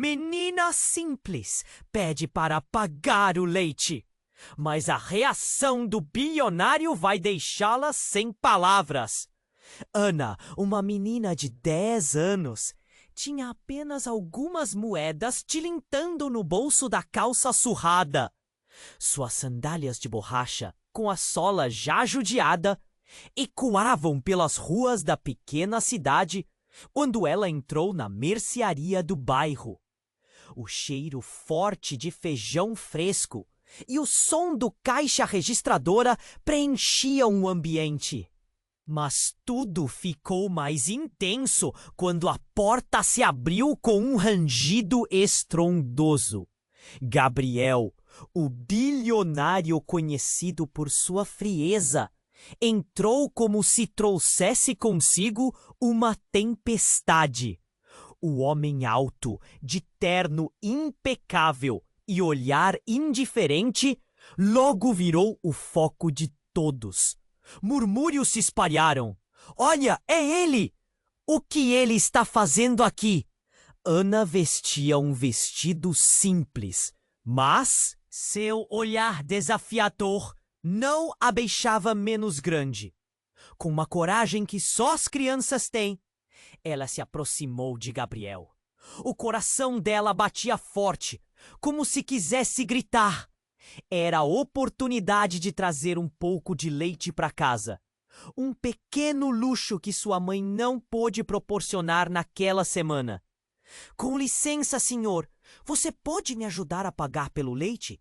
Menina simples pede para pagar o leite, mas a reação do bilionário vai deixá-la sem palavras. Ana, uma menina de 10 anos, tinha apenas algumas moedas tilintando no bolso da calça surrada. Suas sandálias de borracha, com a sola já judiada, ecoavam pelas ruas da pequena cidade quando ela entrou na mercearia do bairro. O cheiro forte de feijão fresco e o som do caixa registradora preenchiam o ambiente. Mas tudo ficou mais intenso quando a porta se abriu com um rangido estrondoso. Gabriel, o bilionário conhecido por sua frieza, entrou como se trouxesse consigo uma tempestade. O homem alto, de terno impecável e olhar indiferente, logo virou o foco de todos. Murmúrios se espalharam. Olha, é ele! O que ele está fazendo aqui? Ana vestia um vestido simples, mas seu olhar desafiador não a deixava menos grande. Com uma coragem que só as crianças têm, ela se aproximou de Gabriel. O coração dela batia forte, como se quisesse gritar. Era a oportunidade de trazer um pouco de leite para casa. Um pequeno luxo que sua mãe não pôde proporcionar naquela semana. Com licença, senhor, você pode me ajudar a pagar pelo leite?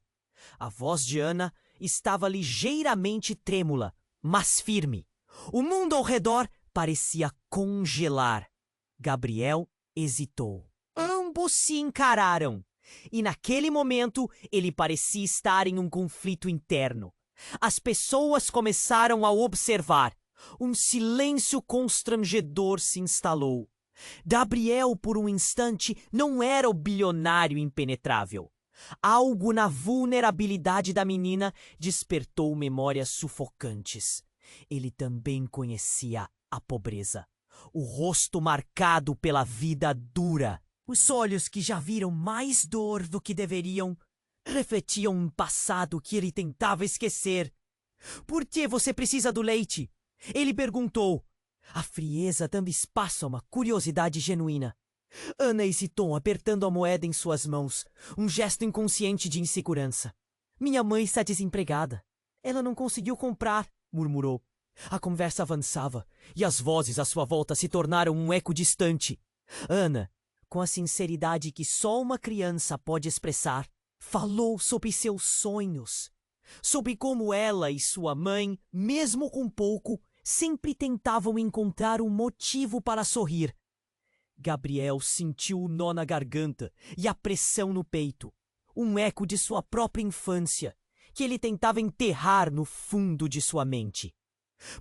A voz de Ana estava ligeiramente trêmula, mas firme. O mundo ao redor parecia congelar. Gabriel hesitou. Ambos se encararam. E naquele momento, ele parecia estar em um conflito interno. As pessoas começaram a observar. Um silêncio constrangedor se instalou. Gabriel, por um instante, não era o bilionário impenetrável. Algo na vulnerabilidade da menina despertou memórias sufocantes. Ele também conhecia a pobreza. O rosto marcado pela vida dura. Os olhos que já viram mais dor do que deveriam refletiam um passado que ele tentava esquecer. Por que você precisa do leite? Ele perguntou. A frieza dando espaço a uma curiosidade genuína. Ana hesitou, apertando a moeda em suas mãos, um gesto inconsciente de insegurança. Minha mãe está desempregada. Ela não conseguiu comprar, murmurou. A conversa avançava, e as vozes à sua volta se tornaram um eco distante. Ana, com a sinceridade que só uma criança pode expressar, falou sobre seus sonhos, sobre como ela e sua mãe, mesmo com pouco, sempre tentavam encontrar um motivo para sorrir. Gabriel sentiu o nó na garganta e a pressão no peito, um eco de sua própria infância, que ele tentava enterrar no fundo de sua mente.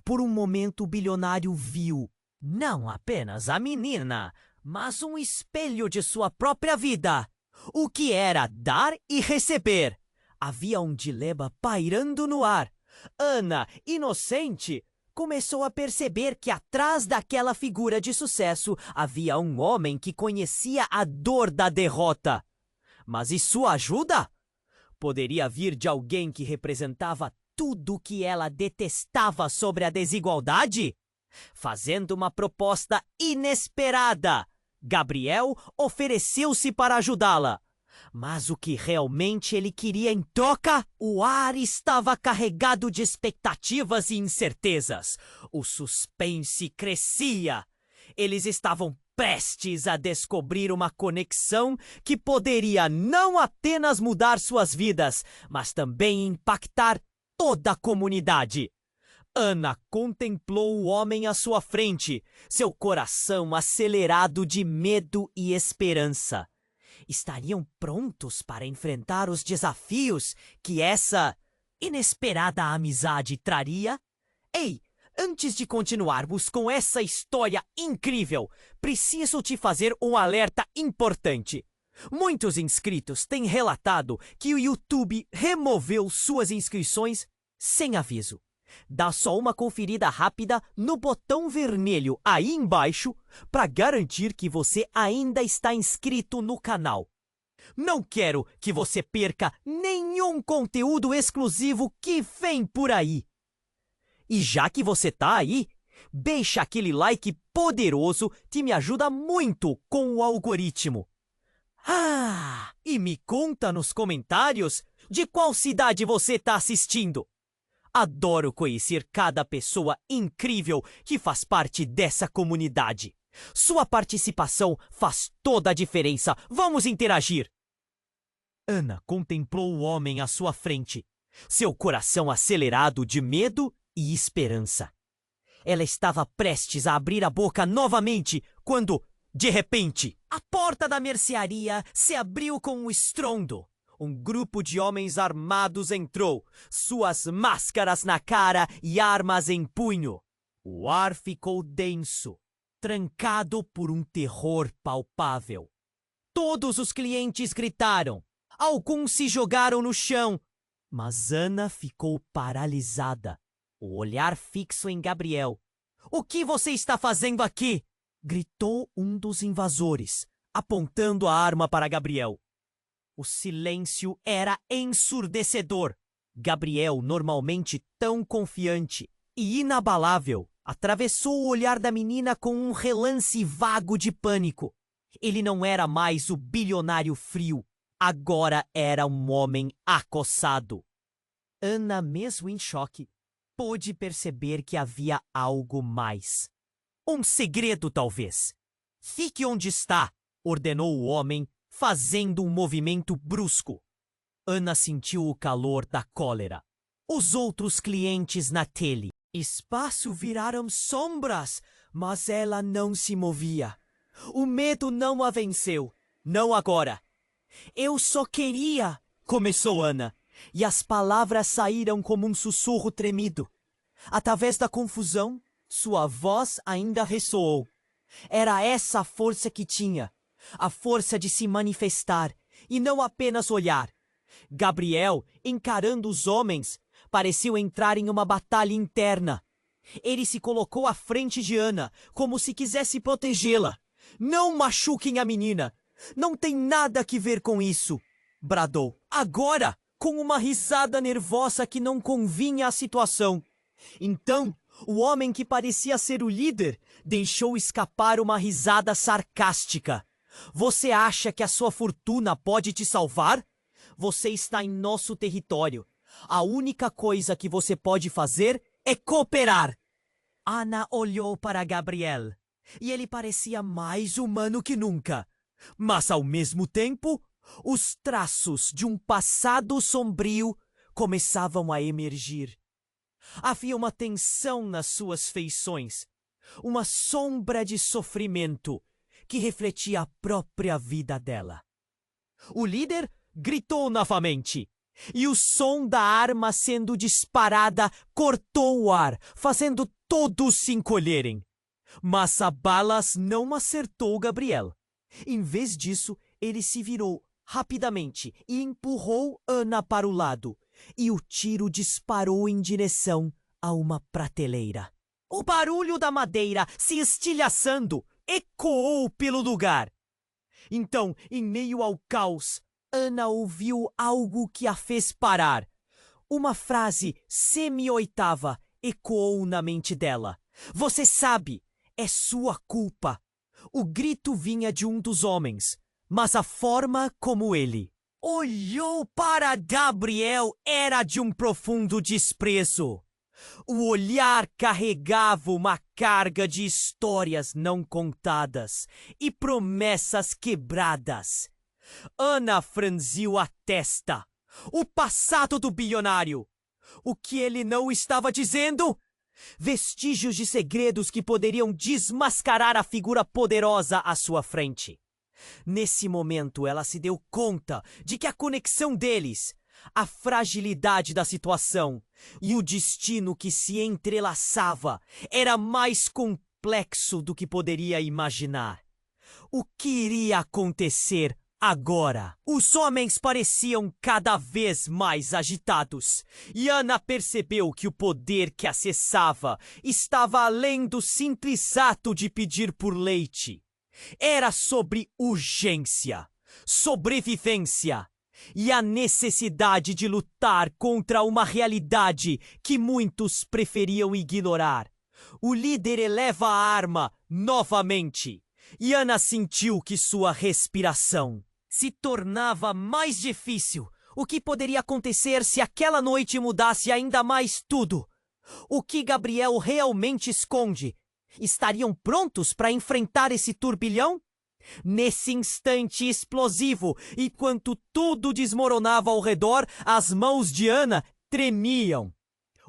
Por um momento o bilionário viu, não apenas a menina, mas um espelho de sua própria vida. O que era dar e receber? Havia um dilema pairando no ar. Ana, inocente, começou a perceber que atrás daquela figura de sucesso havia um homem que conhecia a dor da derrota. Mas e sua ajuda? Poderia vir de alguém que representava tudo o que ela detestava sobre a desigualdade? Fazendo uma proposta inesperada, Gabriel ofereceu-se para ajudá-la. Mas o que realmente ele queria em troca? O ar estava carregado de expectativas e incertezas. O suspense crescia. Eles estavam prestes a descobrir uma conexão que poderia não apenas mudar suas vidas, mas também impactar toda a comunidade. Ana contemplou o homem à sua frente, seu coração acelerado de medo e esperança. Estariam prontos para enfrentar os desafios que essa inesperada amizade traria? Ei, antes de continuarmos com essa história incrível, preciso te fazer um alerta importante. Muitos inscritos têm relatado que o YouTube removeu suas inscrições sem aviso. Dá só uma conferida rápida no botão vermelho aí embaixo para garantir que você ainda está inscrito no canal. Não quero que você perca nenhum conteúdo exclusivo que vem por aí. E já que você tá aí, deixa aquele like poderoso que me ajuda muito com o algoritmo. E me conta nos comentários de qual cidade você tá assistindo. Adoro conhecer cada pessoa incrível que faz parte dessa comunidade. Sua participação faz toda a diferença. Vamos interagir! Ana contemplou o homem à sua frente, seu coração acelerado de medo e esperança. Ela estava prestes a abrir a boca novamente quando, de repente, a porta da mercearia se abriu com um estrondo. Um grupo de homens armados entrou, suas máscaras na cara e armas em punho. O ar ficou denso, trancado por um terror palpável. Todos os clientes gritaram. Alguns se jogaram no chão, mas Ana ficou paralisada, o olhar fixo em Gabriel. "O que você está fazendo aqui?" gritou um dos invasores, apontando a arma para Gabriel. O silêncio era ensurdecedor. Gabriel, normalmente tão confiante e inabalável, atravessou o olhar da menina com um relance vago de pânico. Ele não era mais o bilionário frio. Agora era um homem acossado. Ana, mesmo em choque, pôde perceber que havia algo mais. Um segredo, talvez. "Fique onde está", ordenou o homem, fazendo um movimento brusco. Ana sentiu o calor da cólera. Os outros clientes na tele. Espaço viraram sombras, mas ela não se movia. O medo não a venceu. Não agora. "Eu só queria", começou Ana, e as palavras saíram como um sussurro tremido. Através da confusão, sua voz ainda ressoou. Era essa a força que tinha, a força de se manifestar e não apenas olhar. Gabriel, encarando os homens, pareceu entrar em uma batalha interna. Ele se colocou à frente de Ana, como se quisesse protegê-la. "Não machuquem a menina! Não tem nada a ver com isso!" bradou. Agora, com uma risada nervosa que não convinha à situação. Então, o homem que parecia ser o líder deixou escapar uma risada sarcástica. "Você acha que a sua fortuna pode te salvar? Você está em nosso território. A única coisa que você pode fazer é cooperar." Ana olhou para Gabriel e ele parecia mais humano que nunca. Mas, ao mesmo tempo, os traços de um passado sombrio começavam a emergir. Havia uma tensão nas suas feições, uma sombra de sofrimento que refletia a própria vida dela. O líder gritou novamente, e o som da arma sendo disparada cortou o ar, fazendo todos se encolherem. Mas a balas não acertou Gabriel. Em vez disso, ele se virou rapidamente e empurrou Ana para o lado, e o tiro disparou em direção a uma prateleira. O barulho da madeira se estilhaçando ecoou pelo lugar. Então, em meio ao caos, Ana ouviu algo que a fez parar. Uma frase semi-oitava ecoou na mente dela. "Você sabe, é sua culpa." O grito vinha de um dos homens, mas a forma como ele olhou para Gabriel era de um profundo desprezo. O olhar carregava uma carga de histórias não contadas e promessas quebradas. Ana franziu a testa. O passado do bilionário. O que ele não estava dizendo? Vestígios de segredos que poderiam desmascarar a figura poderosa à sua frente. Nesse momento, ela se deu conta de que a conexão deles, a fragilidade da situação e o destino que se entrelaçava era mais complexo do que poderia imaginar. O que iria acontecer Agora, os homens pareciam cada vez mais agitados, e Ana percebeu que o poder que acessava estava além do simples ato de pedir por leite. Era sobre urgência, sobrevivência e a necessidade de lutar contra uma realidade que muitos preferiam ignorar. O líder eleva a arma novamente, e Ana sentiu que sua respiração se tornava mais difícil. O que poderia acontecer se aquela noite mudasse ainda mais tudo? O que Gabriel realmente esconde? Estariam prontos para enfrentar esse turbilhão? Nesse instante explosivo, enquanto tudo desmoronava ao redor, as mãos de Ana tremiam.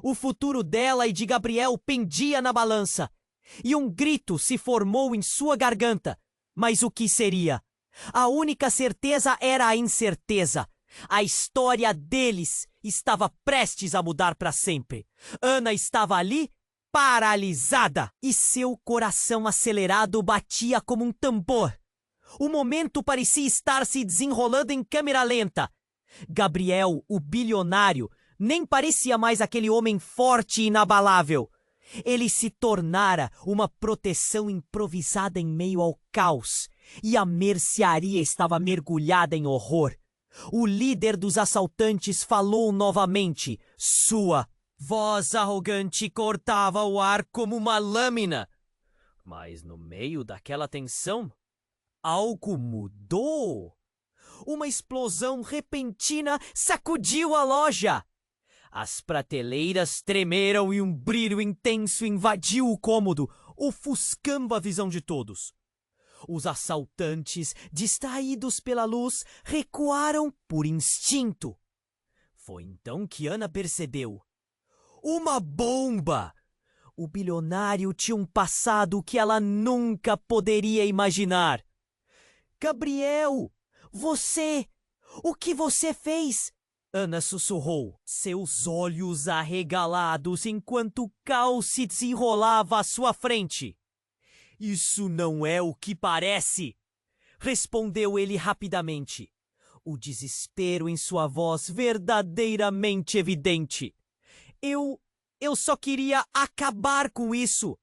O futuro dela e de Gabriel pendia na balança, e um grito se formou em sua garganta. Mas o que seria? A única certeza era a incerteza. A história deles estava prestes a mudar para sempre. Ana estava ali, paralisada, e seu coração acelerado batia como um tambor. O momento parecia estar se desenrolando em câmera lenta. Gabriel, o bilionário, nem parecia mais aquele homem forte e inabalável. Ele se tornara uma proteção improvisada em meio ao caos, e a mercearia estava mergulhada em horror. O líder dos assaltantes falou novamente. Sua voz arrogante cortava o ar como uma lâmina. Mas no meio daquela tensão, algo mudou. Uma explosão repentina sacudiu a loja. As prateleiras tremeram e um brilho intenso invadiu o cômodo, ofuscando a visão de todos. Os assaltantes, distraídos pela luz, recuaram por instinto. Foi então que Ana percebeu. Uma bomba! O bilionário tinha um passado que ela nunca poderia imaginar. Gabriel, você! O que você fez? Ana sussurrou, seus olhos arregalados enquanto o caos se desenrolava à sua frente. Isso não é o que parece, respondeu ele rapidamente, o desespero em sua voz verdadeiramente evidente. Eu só queria acabar com isso.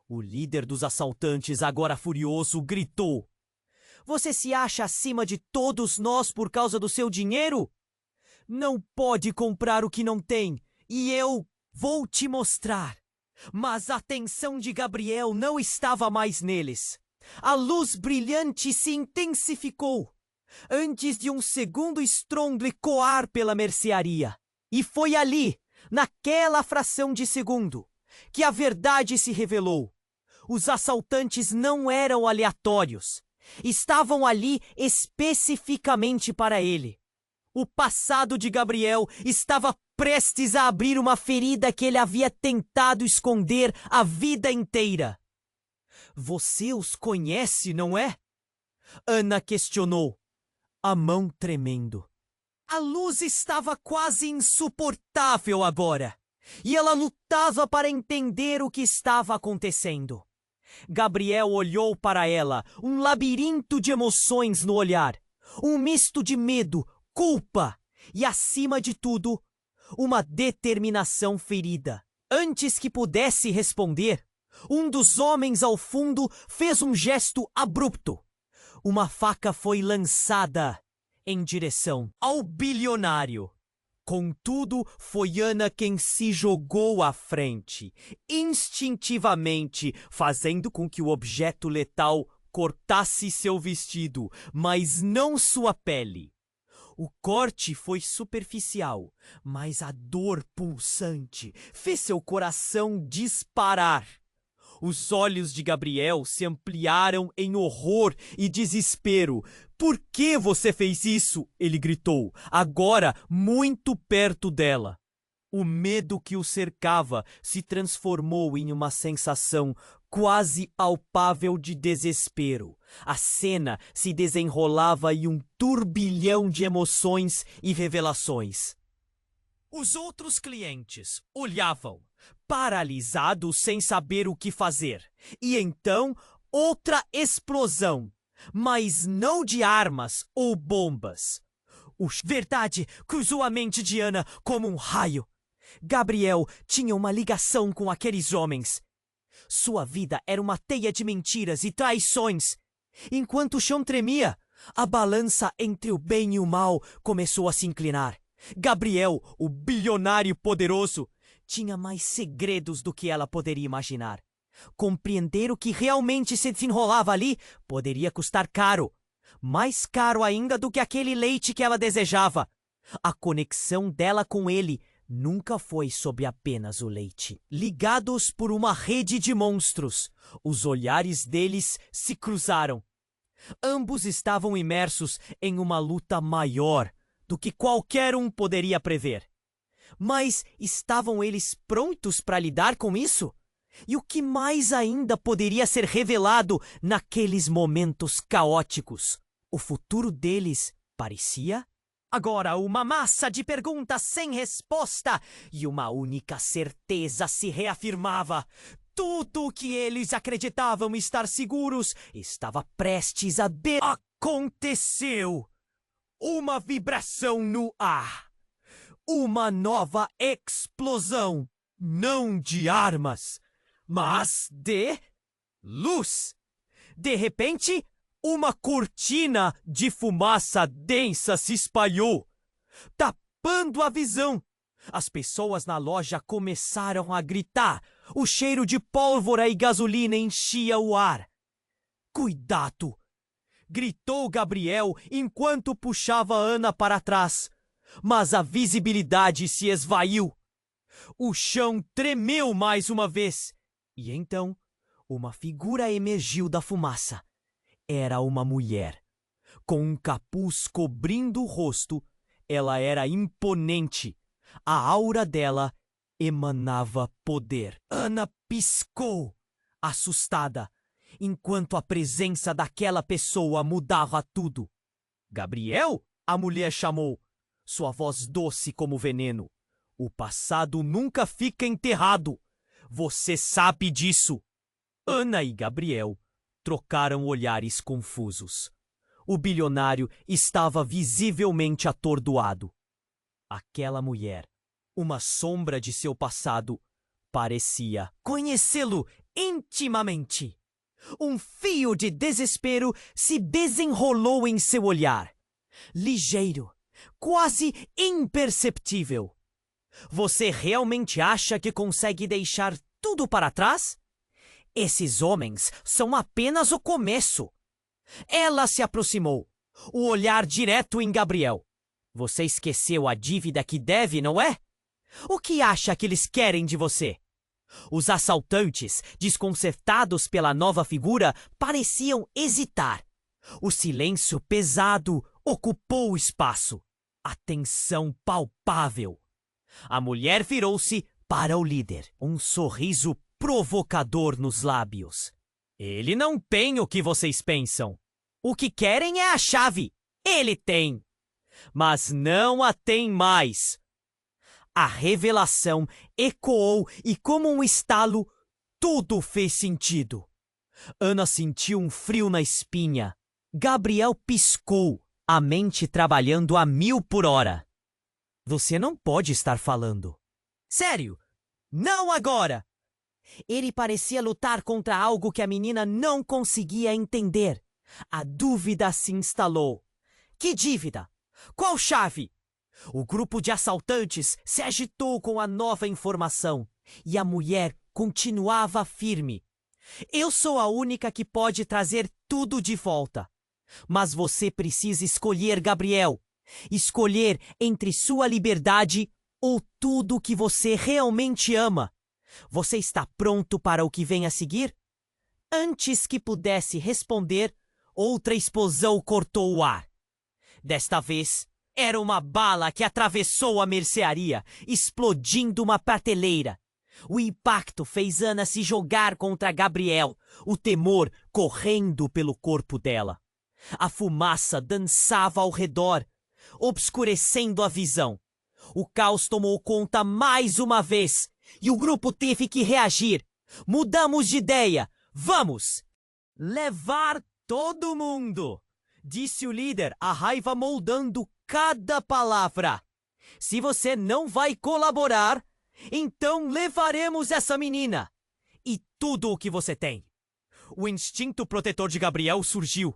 O líder dos assaltantes, agora furioso, gritou. Você se acha acima de todos nós por causa do seu dinheiro? Não pode comprar o que não tem, e eu vou te mostrar. Mas a atenção de Gabriel não estava mais neles. A luz brilhante se intensificou, antes de um segundo estrondo ecoar pela mercearia. E foi ali, naquela fração de segundo, que a verdade se revelou. Os assaltantes não eram aleatórios. Estavam ali especificamente para ele. O passado de Gabriel estava prestes a abrir uma ferida que ele havia tentado esconder a vida inteira. Você os conhece, não é? Ana questionou, a mão tremendo. A luz estava quase insuportável agora, e ela lutava para entender o que estava acontecendo. Gabriel olhou para ela, um labirinto de emoções no olhar, um misto de medo, culpa e, acima de tudo, uma determinação ferida. Antes que pudesse responder, um dos homens ao fundo fez um gesto abrupto. Uma faca foi lançada em direção ao bilionário. Contudo, foi Ana quem se jogou à frente, instintivamente, fazendo com que o objeto letal cortasse seu vestido, mas não sua pele. O corte foi superficial, mas a dor pulsante fez seu coração disparar. Os olhos de Gabriel se ampliaram em horror e desespero. Por que você fez isso? Ele gritou, agora muito perto dela. O medo que o cercava se transformou em uma sensação quase palpável de desespero. A cena se desenrolava em um turbilhão de emoções e revelações. Os outros clientes olhavam, paralisados sem saber o que fazer. E então, outra explosão. mas não de armas ou bombas. A verdade cruzou a mente de Ana como um raio. Gabriel tinha uma ligação com aqueles homens. Sua vida era uma teia de mentiras e traições. Enquanto o chão tremia, a balança entre o bem e o mal começou a se inclinar. Gabriel, o bilionário poderoso, tinha mais segredos do que ela poderia imaginar. Compreender o que realmente se desenrolava ali poderia custar caro. Mais caro ainda do que aquele leite que ela desejava. A conexão dela com ele nunca foi sobre apenas o leite. Ligados por uma rede de monstros, os olhares deles se cruzaram. Ambos estavam imersos em uma luta maior do que qualquer um poderia prever. Mas estavam eles prontos para lidar com isso? E o que mais ainda poderia ser revelado naqueles momentos caóticos? O futuro deles parecia agora uma massa de perguntas sem resposta, e uma única certeza se reafirmava. Tudo o que eles acreditavam estar seguros estava prestes a Aconteceu! Uma vibração no ar. Uma nova explosão. Não de armas, mas de luz. De repente, uma cortina de fumaça densa se espalhou, tapando a visão. As pessoas na loja começaram a gritar. O cheiro de pólvora e gasolina enchia o ar. Cuidado! Gritou Gabriel enquanto puxava Ana para trás. Mas a visibilidade se esvaiu. O chão tremeu mais uma vez. E então, uma figura emergiu da fumaça. Era uma mulher. Com um capuz cobrindo o rosto, ela era imponente. A aura dela emanava poder. Ana piscou, assustada, enquanto a presença daquela pessoa mudava tudo. Gabriel, a mulher chamou, sua voz doce como veneno. O passado nunca fica enterrado. Você sabe disso. Ana e Gabriel trocaram olhares confusos. O bilionário estava visivelmente atordoado. Aquela mulher, uma sombra de seu passado, parecia conhecê-lo intimamente. Um fio de desespero se desenrolou em seu olhar. Ligeiro, quase imperceptível. Você realmente acha que consegue deixar tudo para trás? Esses homens são apenas o começo. Ela se aproximou, o olhar direto em Gabriel. Você esqueceu a dívida que deve, não é? O que acha que eles querem de você? Os assaltantes, desconcertados pela nova figura, pareciam hesitar. O silêncio pesado ocupou o espaço. A tensão palpável. A mulher virou-se para o líder, um sorriso provocador nos lábios. Ele não tem o que vocês pensam. O que querem é a chave. Ele tem. Mas não a tem mais. A revelação ecoou e, como um estalo, tudo fez sentido. Ana sentiu um frio na espinha. Gabriel piscou, a mente trabalhando a 1000 por hora. Você não pode estar falando. Sério? Não agora! Ele parecia lutar contra algo que a menina não conseguia entender. A dúvida se instalou. Que dívida? Qual chave? O grupo de assaltantes se agitou com a nova informação e a mulher continuava firme. Eu sou a única que pode trazer tudo de volta. Mas você precisa escolher, Gabriel. Escolher entre sua liberdade ou tudo o que você realmente ama. Você está pronto para o que vem a seguir? Antes que pudesse responder, outra explosão cortou o ar. Desta vez, era uma bala que atravessou a mercearia, explodindo uma prateleira. O impacto fez Ana se jogar contra Gabriel, o temor correndo pelo corpo dela. A fumaça dançava ao redor, obscurecendo a visão. O caos tomou conta mais uma vez, e o grupo teve que reagir. Mudamos de ideia. Vamos! Levar todo mundo! Disse o líder, a raiva moldando cada palavra. Se você não vai colaborar, então levaremos essa menina e tudo o que você tem. O instinto protetor de Gabriel surgiu.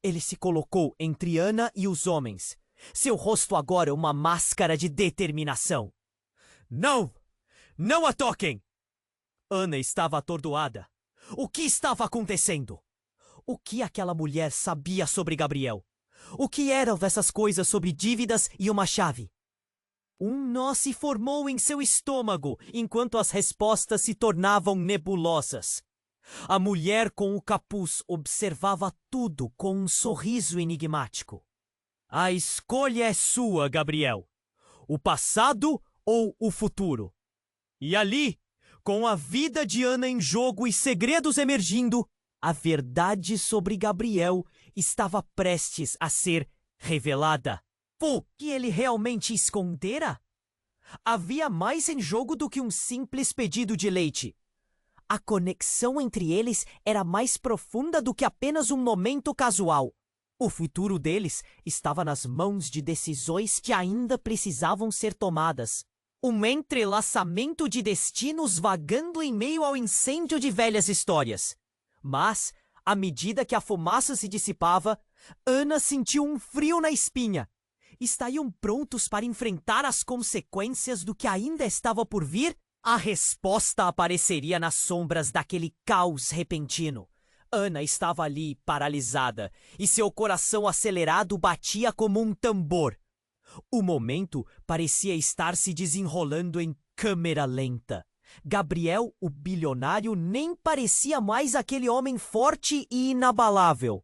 Ele se colocou entre Ana e os homens. Seu rosto agora é uma máscara de determinação. Não! Não a toquem! Ana estava atordoada. O que estava acontecendo? O que aquela mulher sabia sobre Gabriel? O que eram essas coisas sobre dívidas e uma chave? Um nó se formou em seu estômago enquanto as respostas se tornavam nebulosas. A mulher com o capuz observava tudo com um sorriso enigmático. A escolha é sua, Gabriel. O passado ou o futuro? E ali, com a vida de Ana em jogo e segredos emergindo, a verdade sobre Gabriel estava prestes a ser revelada. O que ele realmente escondera? Havia mais em jogo do que um simples pedido de leite. A conexão entre eles era mais profunda do que apenas um momento casual. O futuro deles estava nas mãos de decisões que ainda precisavam ser tomadas. Um entrelaçamento de destinos vagando em meio ao incêndio de velhas histórias. Mas, à medida que a fumaça se dissipava, Ana sentiu um frio na espinha. Estariam prontos para enfrentar as consequências do que ainda estava por vir? A resposta apareceria nas sombras daquele caos repentino. Ana estava ali, paralisada, e seu coração acelerado batia como um tambor. O momento parecia estar se desenrolando em câmera lenta. Gabriel, o bilionário, nem parecia mais aquele homem forte e inabalável.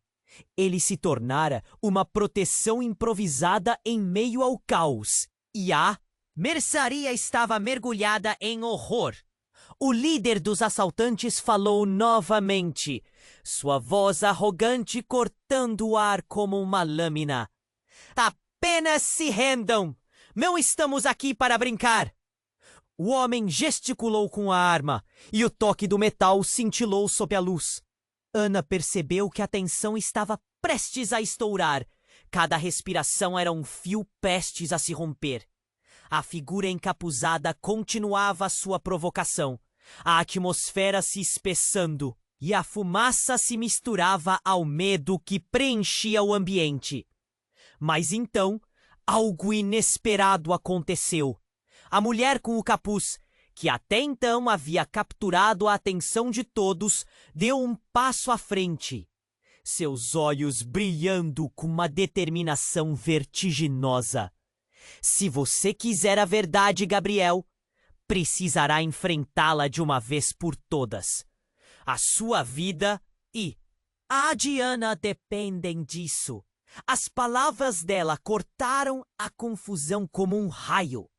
Ele se tornara uma proteção improvisada em meio ao caos. E a mercearia estava mergulhada em horror. O líder dos assaltantes falou novamente, sua voz arrogante cortando o ar como uma lâmina. Apenas se rendam! Não estamos aqui para brincar! O homem gesticulou com a arma, e o toque do metal cintilou sob a luz. Ana percebeu que a tensão estava prestes a estourar. Cada respiração era um fio prestes a se romper. A figura encapuzada continuava sua provocação, a atmosfera se espessando, e a fumaça se misturava ao medo que preenchia o ambiente. Mas então, algo inesperado aconteceu. A mulher com o capuz, que até então havia capturado a atenção de todos, deu um passo à frente, seus olhos brilhando com uma determinação vertiginosa. Se você quiser a verdade, Gabriel, precisará enfrentá-la de uma vez por todas. A sua vida e a de Ana dependem disso. As palavras dela cortaram a confusão como um raio.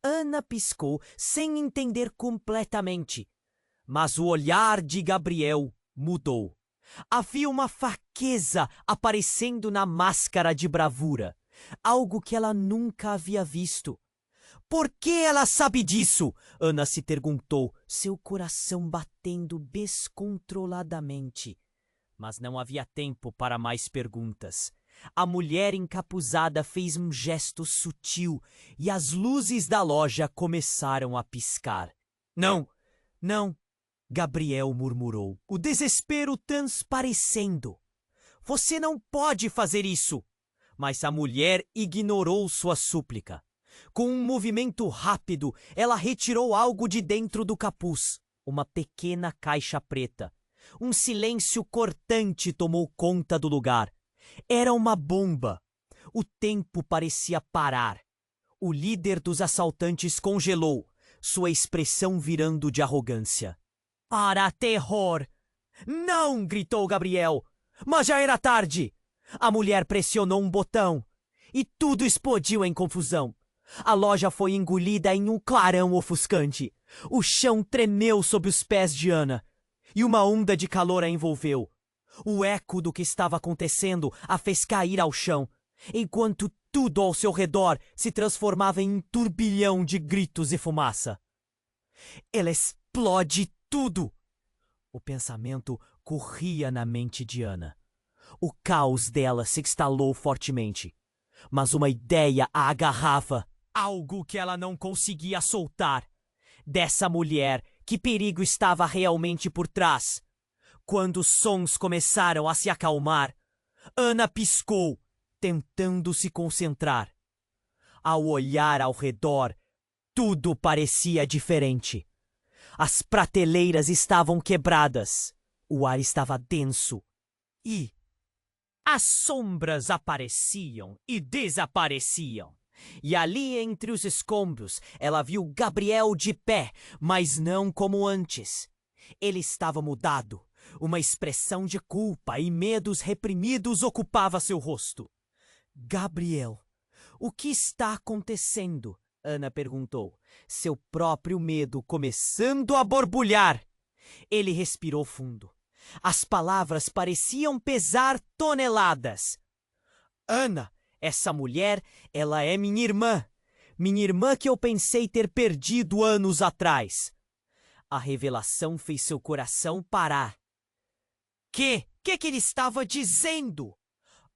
Ana piscou sem entender completamente. Mas o olhar de Gabriel mudou. Havia uma fraqueza aparecendo na máscara de bravura. Algo que ela nunca havia visto. Por que ela sabe disso? Ana se perguntou, seu coração batendo descontroladamente. Mas não havia tempo para mais perguntas. A mulher encapuzada fez um gesto sutil e as luzes da loja começaram a piscar. Não, não, Gabriel murmurou, o desespero transparecendo. Você não pode fazer isso. Mas a mulher ignorou sua súplica. Com um movimento rápido, ela retirou algo de dentro do capuz, uma pequena caixa preta. Um silêncio cortante tomou conta do lugar. Era uma bomba. O tempo parecia parar. O líder dos assaltantes congelou, sua expressão virando de arrogância. Para terror! Não! Gritou Gabriel. Mas já era tarde. A mulher pressionou um botão e tudo explodiu em confusão. A loja foi engolida em um clarão ofuscante. O chão tremeu sob os pés de Ana e uma onda de calor a envolveu. O eco do que estava acontecendo a fez cair ao chão, enquanto tudo ao seu redor se transformava em um turbilhão de gritos e fumaça. Ela explode tudo! O pensamento corria na mente de Ana. O caos dela se instalou fortemente, mas uma ideia a agarrava, algo que ela não conseguia soltar. Dessa mulher, que perigo estava realmente por trás? Quando os sons começaram a se acalmar, Ana piscou, tentando se concentrar. Ao olhar ao redor, tudo parecia diferente. As prateleiras estavam quebradas, o ar estava denso e as sombras apareciam e desapareciam. E ali entre os escombros ela viu Gabriel de pé, mas não como antes. Ele estava mudado. Uma expressão de culpa e medos reprimidos ocupava seu rosto. Gabriel, o que está acontecendo? Ana perguntou, seu próprio medo começando a borbulhar. Ele respirou fundo. As palavras pareciam pesar toneladas. Ana, essa mulher, ela é minha irmã. Minha irmã que eu pensei ter perdido anos atrás. A revelação fez seu coração parar. Que ele estava dizendo?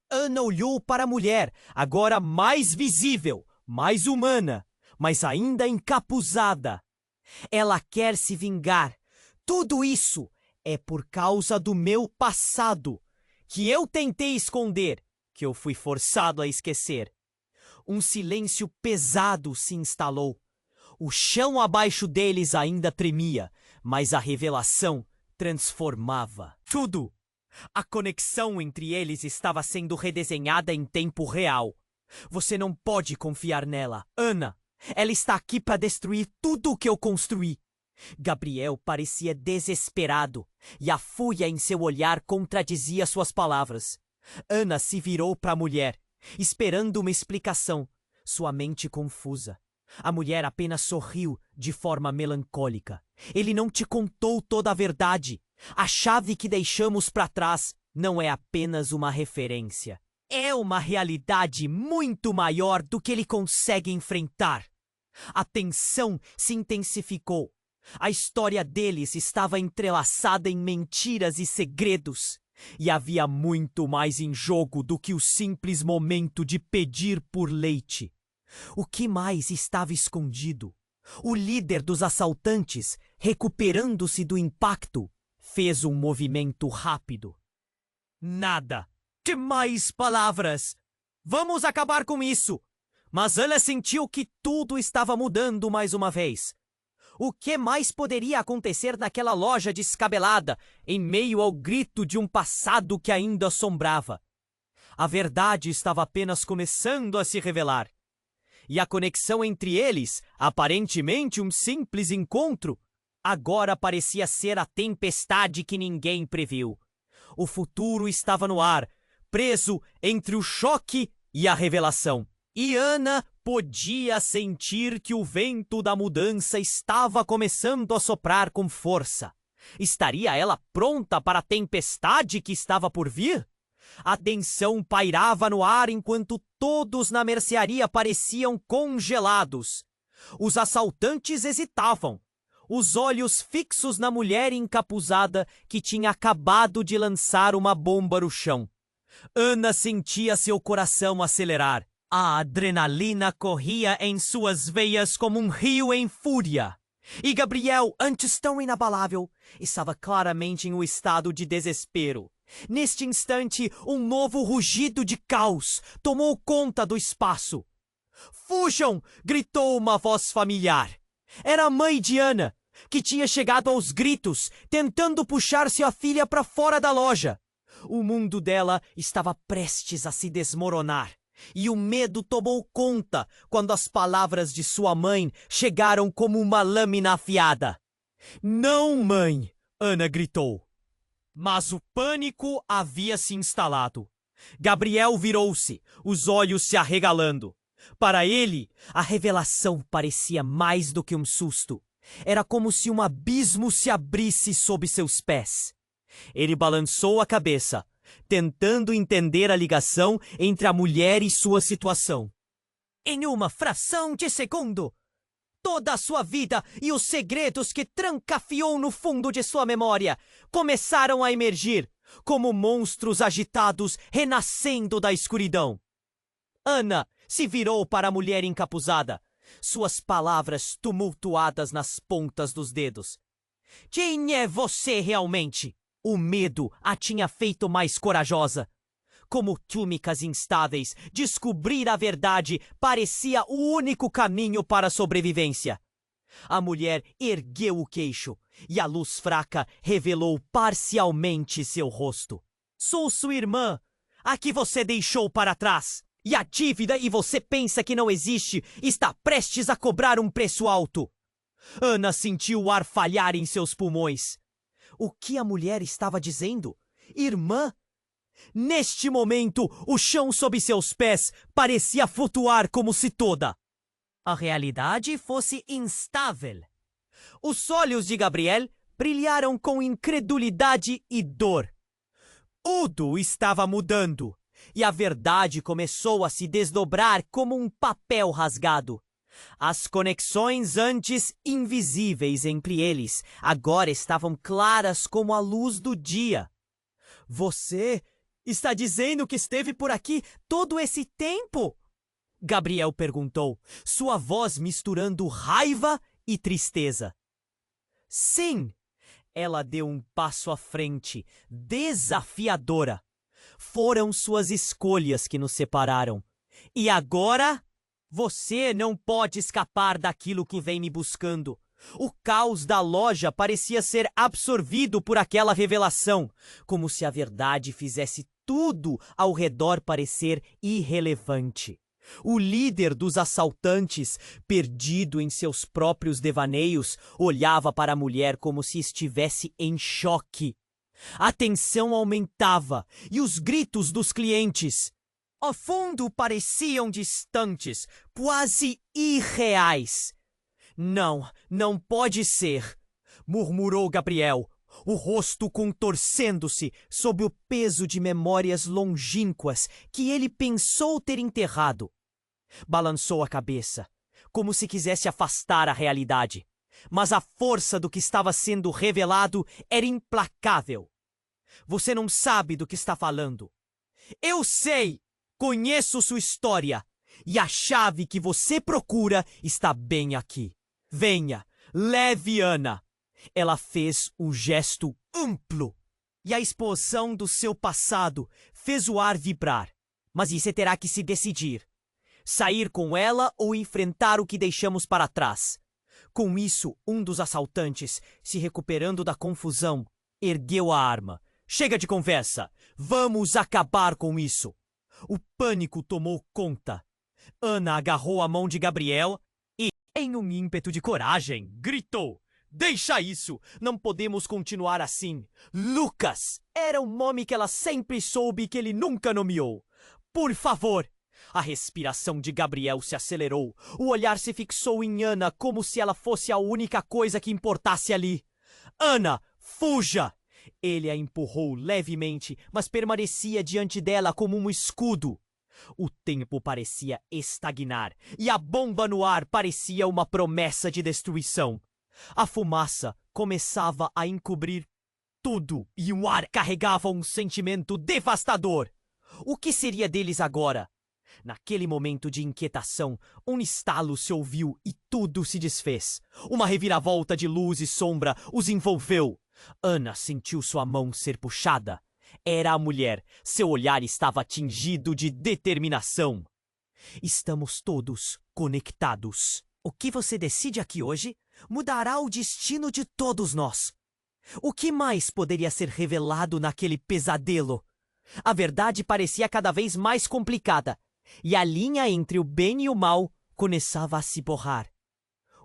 Ana olhou para a mulher, agora mais visível, mais humana, mas ainda encapuzada. Ela quer se vingar. Tudo isso é por causa do meu passado, que eu tentei esconder, que eu fui forçado a esquecer. Um silêncio pesado se instalou. O chão abaixo deles ainda tremia, mas a revelação transformava tudo. A conexão entre eles estava sendo redesenhada em tempo real. Você não pode confiar nela, Ana. Ela está aqui para destruir tudo o que eu construí. Gabriel parecia desesperado, e a fúria em seu olhar contradizia suas palavras. Ana se virou para a mulher, esperando uma explicação, sua mente confusa. A mulher apenas sorriu de forma melancólica. Ele não te contou toda a verdade. A chave que deixamos para trás não é apenas uma referência. É uma realidade muito maior do que ele consegue enfrentar. A tensão se intensificou. A história deles estava entrelaçada em mentiras e segredos. E havia muito mais em jogo do que o simples momento de pedir por leite. O que mais estava escondido? O líder dos assaltantes, recuperando-se do impacto, fez um movimento rápido. Nada de mais palavras. Vamos acabar com isso. Mas Ana sentiu que tudo estava mudando mais uma vez. O que mais poderia acontecer naquela loja descabelada, em meio ao grito de um passado que ainda assombrava? A verdade estava apenas começando a se revelar. E a conexão entre eles, aparentemente um simples encontro, agora parecia ser a tempestade que ninguém previu. O futuro estava no ar, preso entre o choque e a revelação. E Ana podia sentir que o vento da mudança estava começando a soprar com força. Estaria ela pronta para a tempestade que estava por vir? A tensão pairava no ar enquanto todos na mercearia pareciam congelados. Os assaltantes hesitavam, os olhos fixos na mulher encapuzada que tinha acabado de lançar uma bomba no chão. Ana sentia seu coração acelerar. A adrenalina corria em suas veias como um rio em fúria. E Gabriel, antes tão inabalável, estava claramente em um estado de desespero. Neste instante, um novo rugido de caos tomou conta do espaço. "Fujam!" gritou uma voz familiar. Era a mãe de Ana, que tinha chegado aos gritos, tentando puxar sua filha para fora da loja. O mundo dela estava prestes a se desmoronar. E o medo tomou conta quando as palavras de sua mãe chegaram como uma lâmina afiada. "Não, mãe!" Ana gritou. Mas o pânico havia se instalado. Gabriel virou-se, os olhos se arregalando. Para ele, a revelação parecia mais do que um susto. Era como se um abismo se abrisse sob seus pés. Ele balançou a cabeça, tentando entender a ligação entre a mulher e sua situação. Em uma fração de segundo, toda a sua vida e os segredos que trancafiou no fundo de sua memória começaram a emergir, como monstros agitados renascendo da escuridão. Ana se virou para a mulher encapuzada, suas palavras tumultuadas nas pontas dos dedos. Quem é você realmente? O medo a tinha feito mais corajosa. Como túnicas instáveis, descobrir a verdade parecia o único caminho para a sobrevivência. A mulher ergueu o queixo e a luz fraca revelou parcialmente seu rosto. Sou sua irmã, a que você deixou para trás. E a dívida e você pensa que não existe está prestes a cobrar um preço alto. Ana sentiu o ar falhar em seus pulmões. O que a mulher estava dizendo? Irmã? Neste momento, o chão sob seus pés parecia flutuar como se toda a realidade fosse instável. Os olhos de Gabriel brilharam com incredulidade e dor. Tudo estava mudando, e a verdade começou a se desdobrar como um papel rasgado. As conexões antes invisíveis entre eles agora estavam claras como a luz do dia. Você está dizendo que esteve por aqui todo esse tempo? Gabriel perguntou, sua voz misturando raiva e tristeza. Sim, ela deu um passo à frente, desafiadora. Foram suas escolhas que nos separaram. E agora, você não pode escapar daquilo que vem me buscando. O caos da loja parecia ser absorvido por aquela revelação, como se a verdade fizesse tudo ao redor parecer irrelevante. O líder dos assaltantes, perdido em seus próprios devaneios, olhava para a mulher como se estivesse em choque. A tensão aumentava e os gritos dos clientes, ao fundo, pareciam distantes, quase irreais. Não pode ser, murmurou Gabriel, o rosto contorcendo-se sob o peso de memórias longínquas que ele pensou ter enterrado. Balançou a cabeça, como se quisesse afastar a realidade, mas a força do que estava sendo revelado era implacável. Você não sabe do que está falando. Eu sei, conheço sua história, e a chave que você procura está bem aqui. Venha, leve Ana. Ela fez um gesto amplo, e a exposição do seu passado fez o ar vibrar. Mas você terá que se decidir. Sair com ela ou enfrentar o que deixamos para trás. Com isso, um dos assaltantes, se recuperando da confusão, ergueu a arma. Chega de conversa! Vamos acabar com isso! O pânico tomou conta. Ana agarrou a mão de Gabriel e, em um ímpeto de coragem, gritou: Deixa isso! Não podemos continuar assim! Lucas! Era o nome que ela sempre soube que ele nunca nomeou. Por favor! A respiração de Gabriel se acelerou. O olhar se fixou em Ana como se ela fosse a única coisa que importasse ali. Ana, fuja! Ele a empurrou levemente, mas permanecia diante dela como um escudo. O tempo parecia estagnar, e a bomba no ar parecia uma promessa de destruição. A fumaça começava a encobrir tudo, e o ar carregava um sentimento devastador. O que seria deles agora? Naquele momento de inquietação, um estalo se ouviu e tudo se desfez. Uma reviravolta de luz e sombra os envolveu. Ana sentiu sua mão ser puxada. Era a mulher. Seu olhar estava tingido de determinação. Estamos todos conectados. O que você decide aqui hoje mudará o destino de todos nós. O que mais poderia ser revelado naquele pesadelo? A verdade parecia cada vez mais complicada, e a linha entre o bem e o mal começava a se borrar.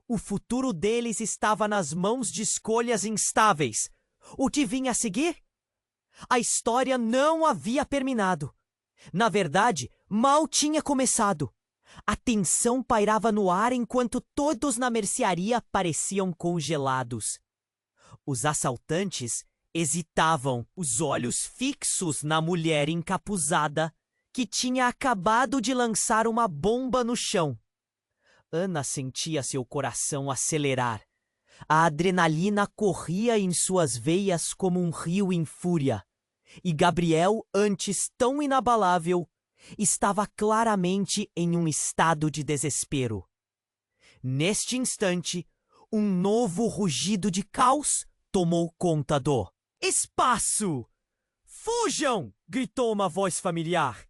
O futuro deles estava nas mãos de escolhas instáveis. O que vinha a seguir? A história não havia terminado. Na verdade, mal tinha começado. A tensão pairava no ar enquanto todos na mercearia pareciam congelados. Os assaltantes hesitavam, os olhos fixos na mulher encapuzada que tinha acabado de lançar uma bomba no chão. Ana sentia seu coração acelerar. A adrenalina corria em suas veias como um rio em fúria. E Gabriel, antes tão inabalável, estava claramente em um estado de desespero. Neste instante, um novo rugido de caos tomou conta do espaço. Fujam! Gritou uma voz familiar.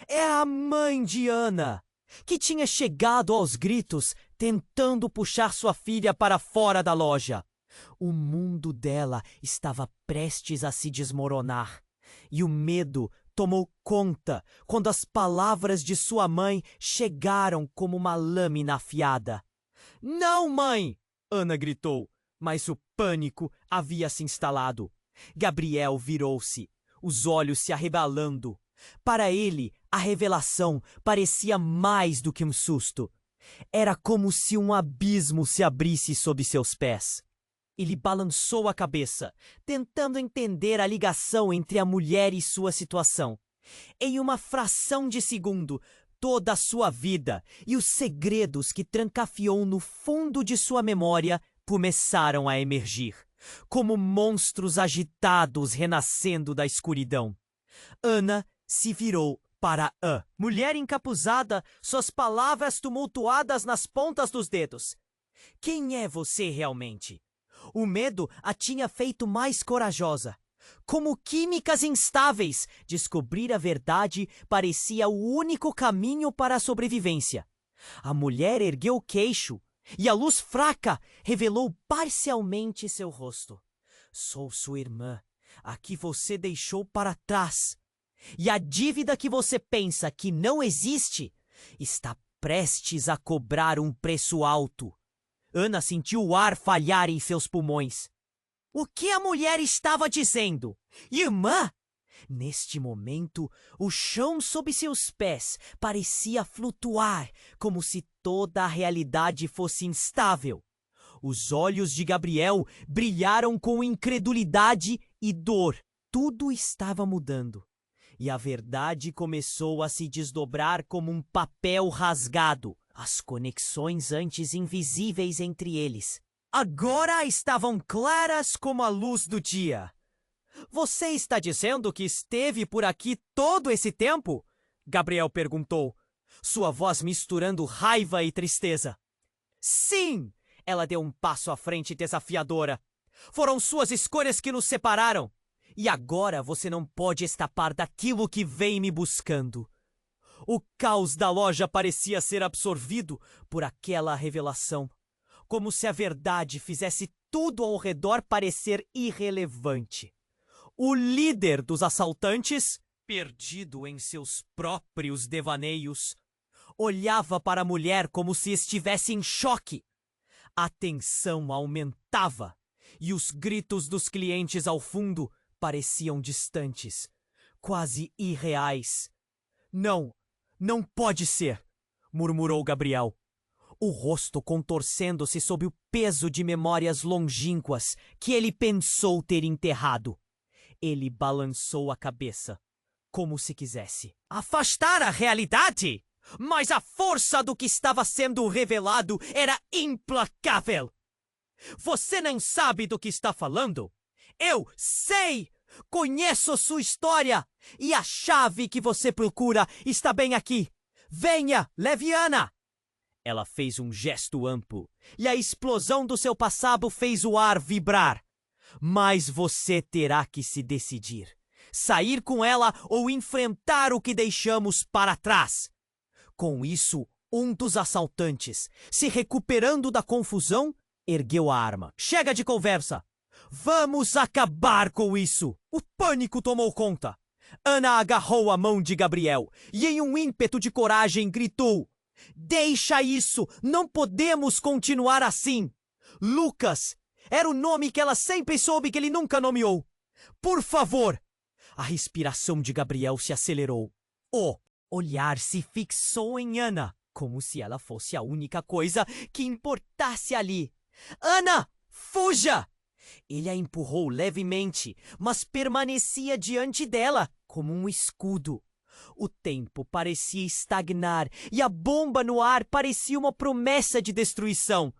É a mãe de Ana, que tinha chegado aos gritos, tentando puxar sua filha para fora da loja. O mundo dela estava prestes a se desmoronar, e o medo tomou conta quando as palavras de sua mãe chegaram como uma lâmina afiada. Não, mãe! Ana gritou, mas o pânico havia se instalado. Gabriel virou-se, os olhos se arregalando. Para ele, a revelação parecia mais do que um susto. Era como se um abismo se abrisse sob seus pés. Ele balançou a cabeça, tentando entender a ligação entre a mulher e sua situação. Em uma fração de segundo, toda a sua vida e os segredos que trancafiou no fundo de sua memória começaram a emergir, como monstros agitados renascendo da escuridão. Ana se virou para a mulher encapuzada, suas palavras tumultuadas nas pontas dos dedos. Quem é você realmente? O medo a tinha feito mais corajosa. Como químicas instáveis, descobrir a verdade parecia o único caminho para a sobrevivência. A mulher ergueu o queixo e a luz fraca revelou parcialmente seu rosto. Sou sua irmã, a que você deixou para trás. E a dívida que você pensa que não existe está prestes a cobrar um preço alto. Ana sentiu o ar falhar em seus pulmões. O que a mulher estava dizendo? Irmã? Neste momento, o chão sob seus pés parecia flutuar, como se toda a realidade fosse instável. Os olhos de Gabriel brilharam com incredulidade e dor. Tudo estava mudando. E a verdade começou a se desdobrar como um papel rasgado. As conexões antes invisíveis entre eles agora estavam claras como a luz do dia. Você está dizendo que esteve por aqui todo esse tempo? Gabriel perguntou, sua voz misturando raiva e tristeza. Sim! Ela deu um passo à frente desafiadora. Foram suas escolhas que nos separaram. E agora você não pode escapar daquilo que vem me buscando. O caos da loja parecia ser absorvido por aquela revelação, como se a verdade fizesse tudo ao redor parecer irrelevante. O líder dos assaltantes, perdido em seus próprios devaneios, olhava para a mulher como se estivesse em choque. A tensão aumentava e os gritos dos clientes ao fundo pareciam distantes, quase irreais. Não pode ser, murmurou Gabriel, o rosto contorcendo-se sob o peso de memórias longínquas que ele pensou ter enterrado. Ele balançou a cabeça, como se quisesse afastar a realidade, mas a força do que estava sendo revelado era implacável. Você não sabe do que está falando? Eu sei! Conheço sua história! E a chave que você procura está bem aqui! Venha, leve Ana! Ela fez um gesto amplo, e a explosão do seu passado fez o ar vibrar. Mas você terá que se decidir. Sair com ela ou enfrentar o que deixamos para trás. Com isso, um dos assaltantes, se recuperando da confusão, ergueu a arma. Chega de conversa! Vamos acabar com isso! O pânico tomou conta. Ana agarrou a mão de Gabriel e, em um ímpeto de coragem, gritou: Deixa isso! Não podemos continuar assim! Lucas era o nome que ela sempre soube que ele nunca nomeou. Por favor! A respiração de Gabriel se acelerou. O olhar se fixou em Ana, como se ela fosse a única coisa que importasse ali. Ana, fuja! Ele a empurrou levemente, mas permanecia diante dela, como um escudo. O tempo parecia estagnar e a bomba no ar parecia uma promessa de destruição.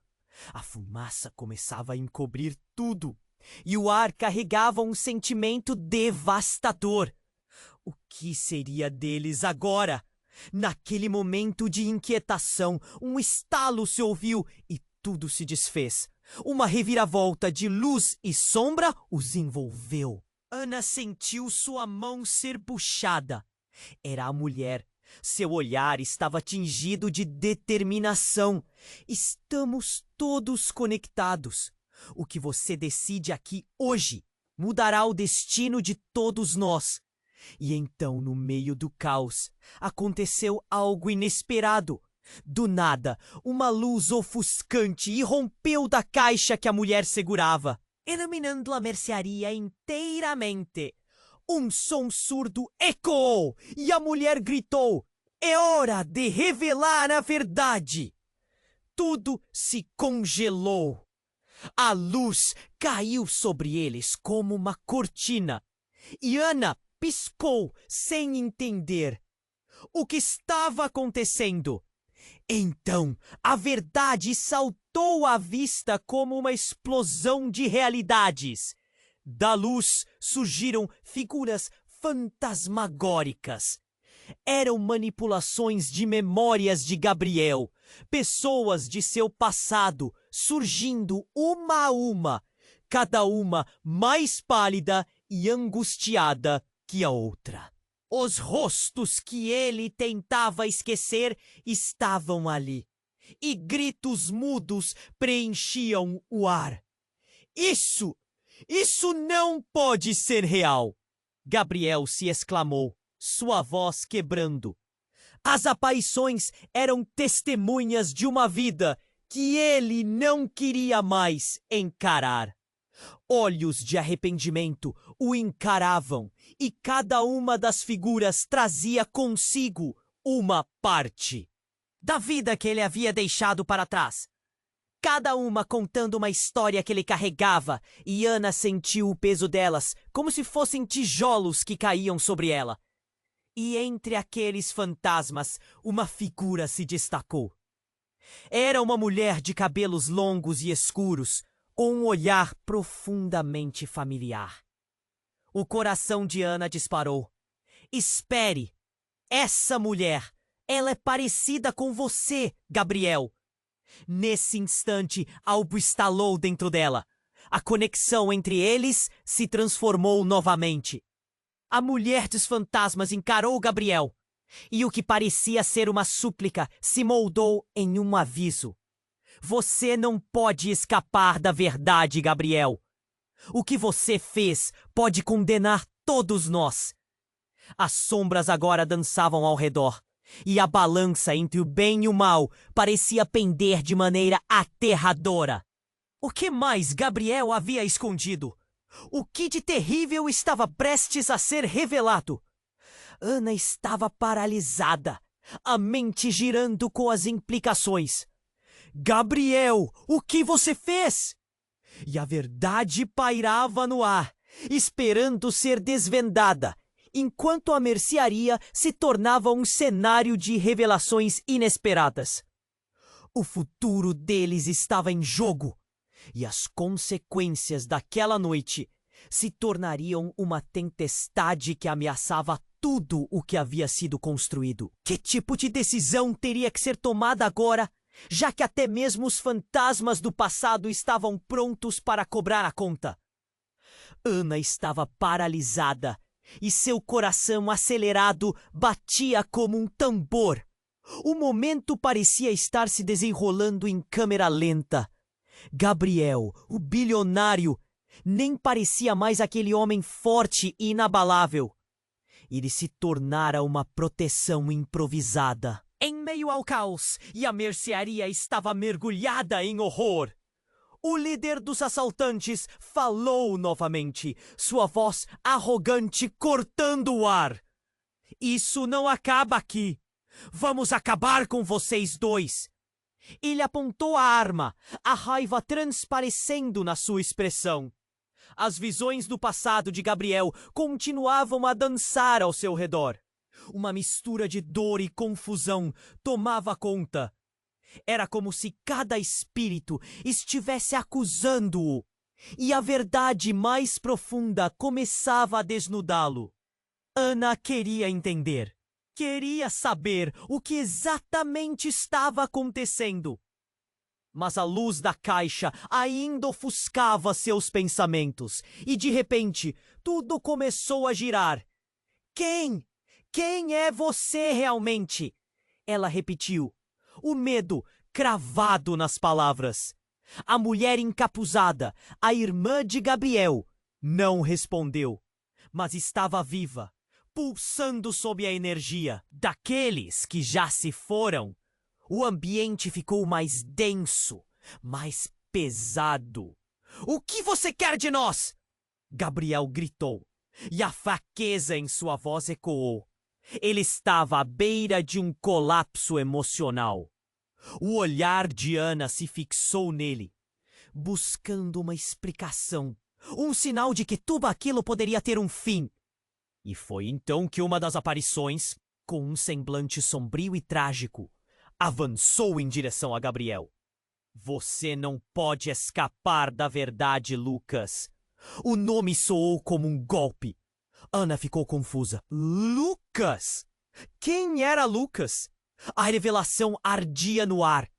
A fumaça começava a encobrir tudo. e o ar carregava um sentimento devastador. O que seria deles agora? Naquele momento de inquietação, um estalo se ouviu e tudo se desfez. Uma reviravolta de luz e sombra os envolveu. Ana sentiu sua mão ser puxada. Era a mulher. Seu olhar estava tingido de determinação. Estamos todos conectados. O que você decide aqui hoje mudará o destino de todos nós. E então, no meio do caos, aconteceu algo inesperado. Do nada, uma luz ofuscante irrompeu da caixa que a mulher segurava, iluminando a mercearia inteiramente. Um som surdo ecoou e a mulher gritou: "É hora de revelar a verdade!" Tudo se congelou. A luz caiu sobre eles como uma cortina. E Ana piscou sem entender o que estava acontecendo. Então, a verdade saltou à vista como uma explosão de realidades. Da luz surgiram figuras fantasmagóricas. Eram manipulações de memórias de Gabriel, pessoas de seu passado surgindo uma a uma, cada uma mais pálida e angustiada que a outra. Os rostos que ele tentava esquecer estavam ali, e gritos mudos preenchiam o ar. Isso não pode ser real! Gabriel se exclamou, sua voz quebrando. As aparições eram testemunhas de uma vida que ele não queria mais encarar. Olhos de arrependimento o encaravam, e cada uma das figuras trazia consigo uma parte da vida que ele havia deixado para trás. Cada uma contando uma história que ele carregava, e Ana sentiu o peso delas, como se fossem tijolos que caíam sobre ela. E entre aqueles fantasmas, uma figura se destacou. Era uma mulher de cabelos longos e escuros, com um olhar profundamente familiar. O coração de Ana disparou. Espere! Essa mulher! Ela é parecida com você, Gabriel! Nesse instante, algo estalou dentro dela. A conexão entre eles se transformou novamente. A mulher dos fantasmas encarou Gabriel, e o que parecia ser uma súplica se moldou em um aviso. Você não pode escapar da verdade, Gabriel. O que você fez pode condenar todos nós. As sombras agora dançavam ao redor, e a balança entre o bem e o mal parecia pender de maneira aterradora. O que mais Gabriel havia escondido? O que de terrível estava prestes a ser revelado? Ana estava paralisada, a mente girando com as implicações. Gabriel, o que você fez? E a verdade pairava no ar, esperando ser desvendada, enquanto a mercearia se tornava um cenário de revelações inesperadas. O futuro deles estava em jogo, e as consequências daquela noite se tornariam uma tempestade que ameaçava tudo o que havia sido construído. Que tipo de decisão teria que ser tomada agora, já que até mesmo os fantasmas do passado estavam prontos para cobrar a conta? Ana estava paralisada e seu coração acelerado batia como um tambor. O momento parecia estar se desenrolando em câmera lenta. Gabriel, o bilionário, nem parecia mais aquele homem forte e inabalável. Ele se tornara uma proteção improvisada. Em meio ao caos, e a mercearia estava mergulhada em horror, o líder dos assaltantes falou novamente, sua voz arrogante cortando o ar. Isso não acaba aqui. Vamos acabar com vocês dois. Ele apontou a arma, a raiva transparecendo na sua expressão. As visões do passado de Gabriel continuavam a dançar ao seu redor. Uma mistura de dor e confusão tomava conta. Era como se cada espírito estivesse acusando-o. e a verdade mais profunda começava a desnudá-lo. Ana queria entender. Queria saber o que exatamente estava acontecendo. Mas a luz da caixa ainda ofuscava seus pensamentos, e de repente tudo começou a girar. Quem? Quem é você realmente? Ela repetiu, o medo cravado nas palavras. A mulher encapuzada, a irmã de Gabriel, não respondeu, mas estava viva, pulsando sob a energia daqueles que já se foram. O ambiente ficou mais denso, mais pesado. O que você quer de nós? Gabriel gritou, e a fraqueza em sua voz ecoou. Ele estava à beira de um colapso emocional. O olhar de Ana se fixou nele, buscando uma explicação, um sinal de que tudo aquilo poderia ter um fim. E foi então que uma das aparições, com um semblante sombrio e trágico, avançou em direção a Gabriel. Você não pode escapar da verdade, Lucas. O nome soou como um golpe. Ana ficou confusa. Lucas? Quem era Lucas? A revelação ardia no ar,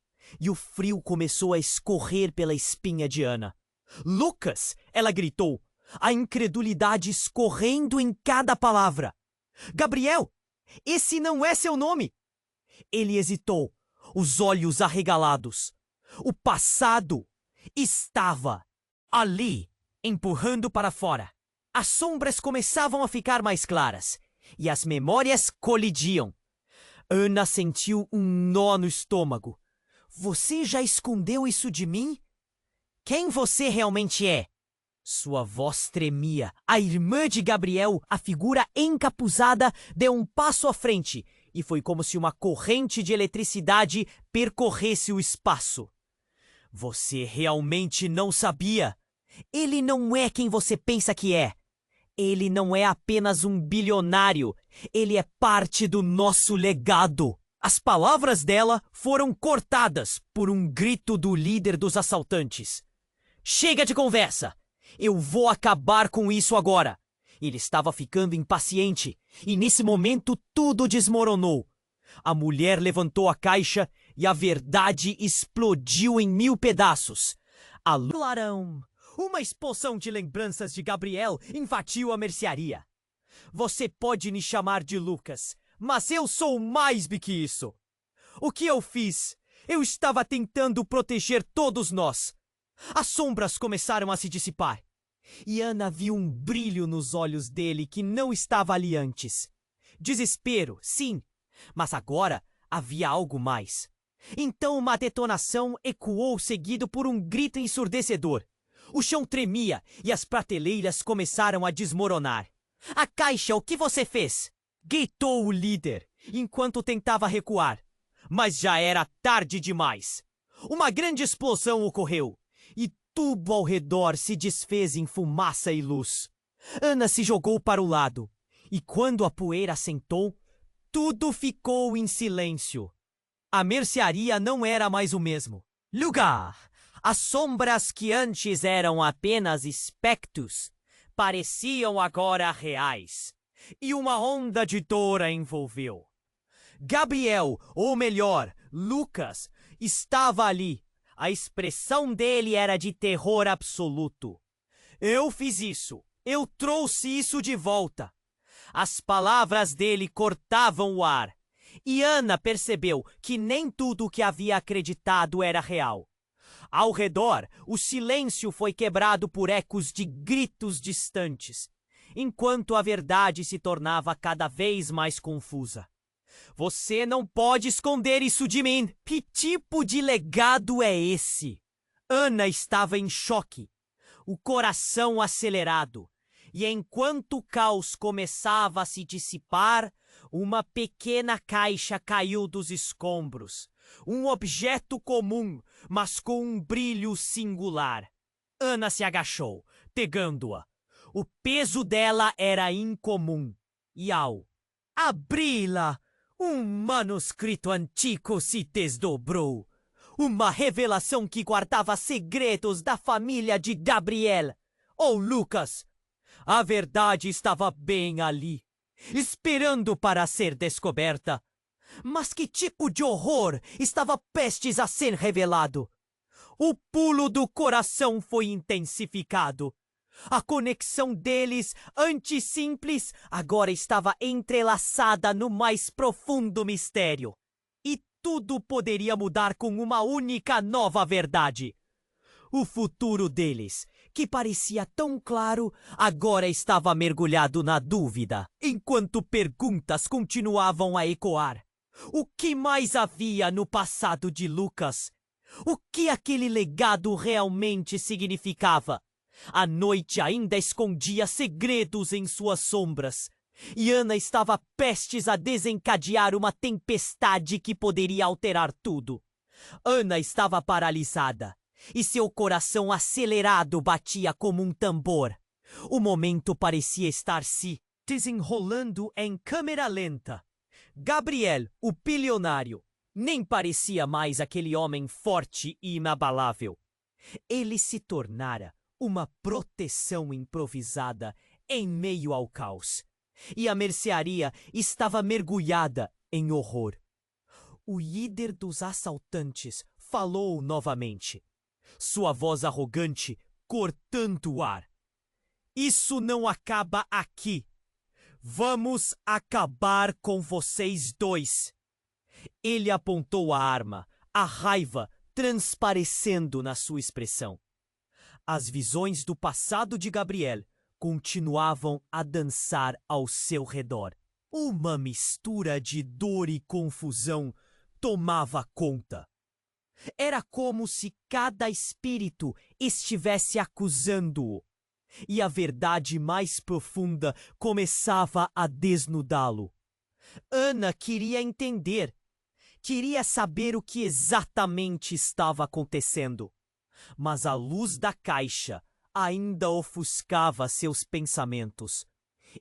e o frio começou a escorrer pela espinha de Ana. Lucas! Ela gritou, a incredulidade escorrendo em cada palavra. Gabriel! Esse não é seu nome! Ele hesitou, os olhos arregalados. O passado estava ali, empurrando para fora. As sombras começavam a ficar mais claras, e as memórias colidiam. Ana sentiu um nó no estômago. Você já escondeu isso de mim? Quem você realmente é? Sua voz tremia. A irmã de Gabriel, a figura encapuzada, deu um passo à frente, e foi como se uma corrente de eletricidade percorresse o espaço. Você realmente não sabia? Ele não é quem você pensa que é. Ele não é apenas um bilionário. Ele é parte do nosso legado. As palavras dela foram cortadas por um grito do líder dos assaltantes. Chega de conversa! Eu vou acabar com isso agora! Ele estava ficando impaciente, e nesse momento tudo desmoronou. A mulher levantou a caixa e a verdade explodiu em 1000 pedaços. A clarão, uma explosão de lembranças de Gabriel invadiu a mercearia. Você pode me chamar de Lucas, mas eu sou mais do que isso. O que eu fiz? Eu estava tentando proteger todos nós. As sombras começaram a se dissipar, e Ana viu um brilho nos olhos dele que não estava ali antes. Desespero, sim, mas agora havia algo mais. Então uma detonação ecoou seguido por um grito ensurdecedor. O chão tremia e as prateleiras começaram a desmoronar. A caixa, o que você fez? Gritou o líder, enquanto tentava recuar. Mas já era tarde demais. Uma grande explosão ocorreu, e tudo ao redor se desfez em fumaça e luz. Ana se jogou para o lado, e quando a poeira assentou, tudo ficou em silêncio. A mercearia não era mais o mesmo lugar. As sombras que antes eram apenas espectros pareciam agora reais, e uma onda de dor a envolveu. Gabriel, ou melhor, Lucas, estava ali. A expressão dele era de terror absoluto. Eu fiz isso. Eu trouxe isso de volta. As palavras dele cortavam o ar, e Ana percebeu que nem tudo o que havia acreditado era real. Ao redor, o silêncio foi quebrado por ecos de gritos distantes, enquanto a verdade se tornava cada vez mais confusa. Você não pode esconder isso de mim! Que tipo de legado é esse? Ana estava em choque, o coração acelerado, e enquanto o caos começava a se dissipar, uma pequena caixa caiu dos escombros. Um objeto comum, mas com um brilho singular. Ana se agachou, pegando-a. O peso dela era incomum. E ao abri-la, um manuscrito antigo se desdobrou. Uma revelação que guardava segredos da família de Gabriel, ou Lucas. A verdade estava bem ali, esperando para ser descoberta. Mas que tipo de horror estava prestes a ser revelado? O pulo do coração foi intensificado. A conexão deles, antes simples, agora estava entrelaçada no mais profundo mistério. E tudo poderia mudar com uma única nova verdade. O futuro deles, que parecia tão claro, agora estava mergulhado na dúvida, enquanto perguntas continuavam a ecoar. O que mais havia no passado de Lucas? O que aquele legado realmente significava? A noite ainda escondia segredos em suas sombras, e Ana estava prestes a desencadear uma tempestade que poderia alterar tudo. Ana estava paralisada, e seu coração acelerado batia como um tambor. O momento parecia estar se desenrolando em câmera lenta. Gabriel, o bilionário, nem parecia mais aquele homem forte e inabalável. Ele se tornara uma proteção improvisada em meio ao caos. E a mercearia estava mergulhada em horror. O líder dos assaltantes falou novamente, sua voz arrogante cortando o ar. Isso não acaba aqui. Vamos acabar com vocês dois. Ele apontou a arma, a raiva transparecendo na sua expressão. As visões do passado de Gabriel continuavam a dançar ao seu redor. Uma mistura de dor e confusão tomava conta. Era como se cada espírito estivesse acusando-o, e a verdade mais profunda começava a desnudá-lo. Ana queria entender, queria saber o que exatamente estava acontecendo, mas a luz da caixa ainda ofuscava seus pensamentos,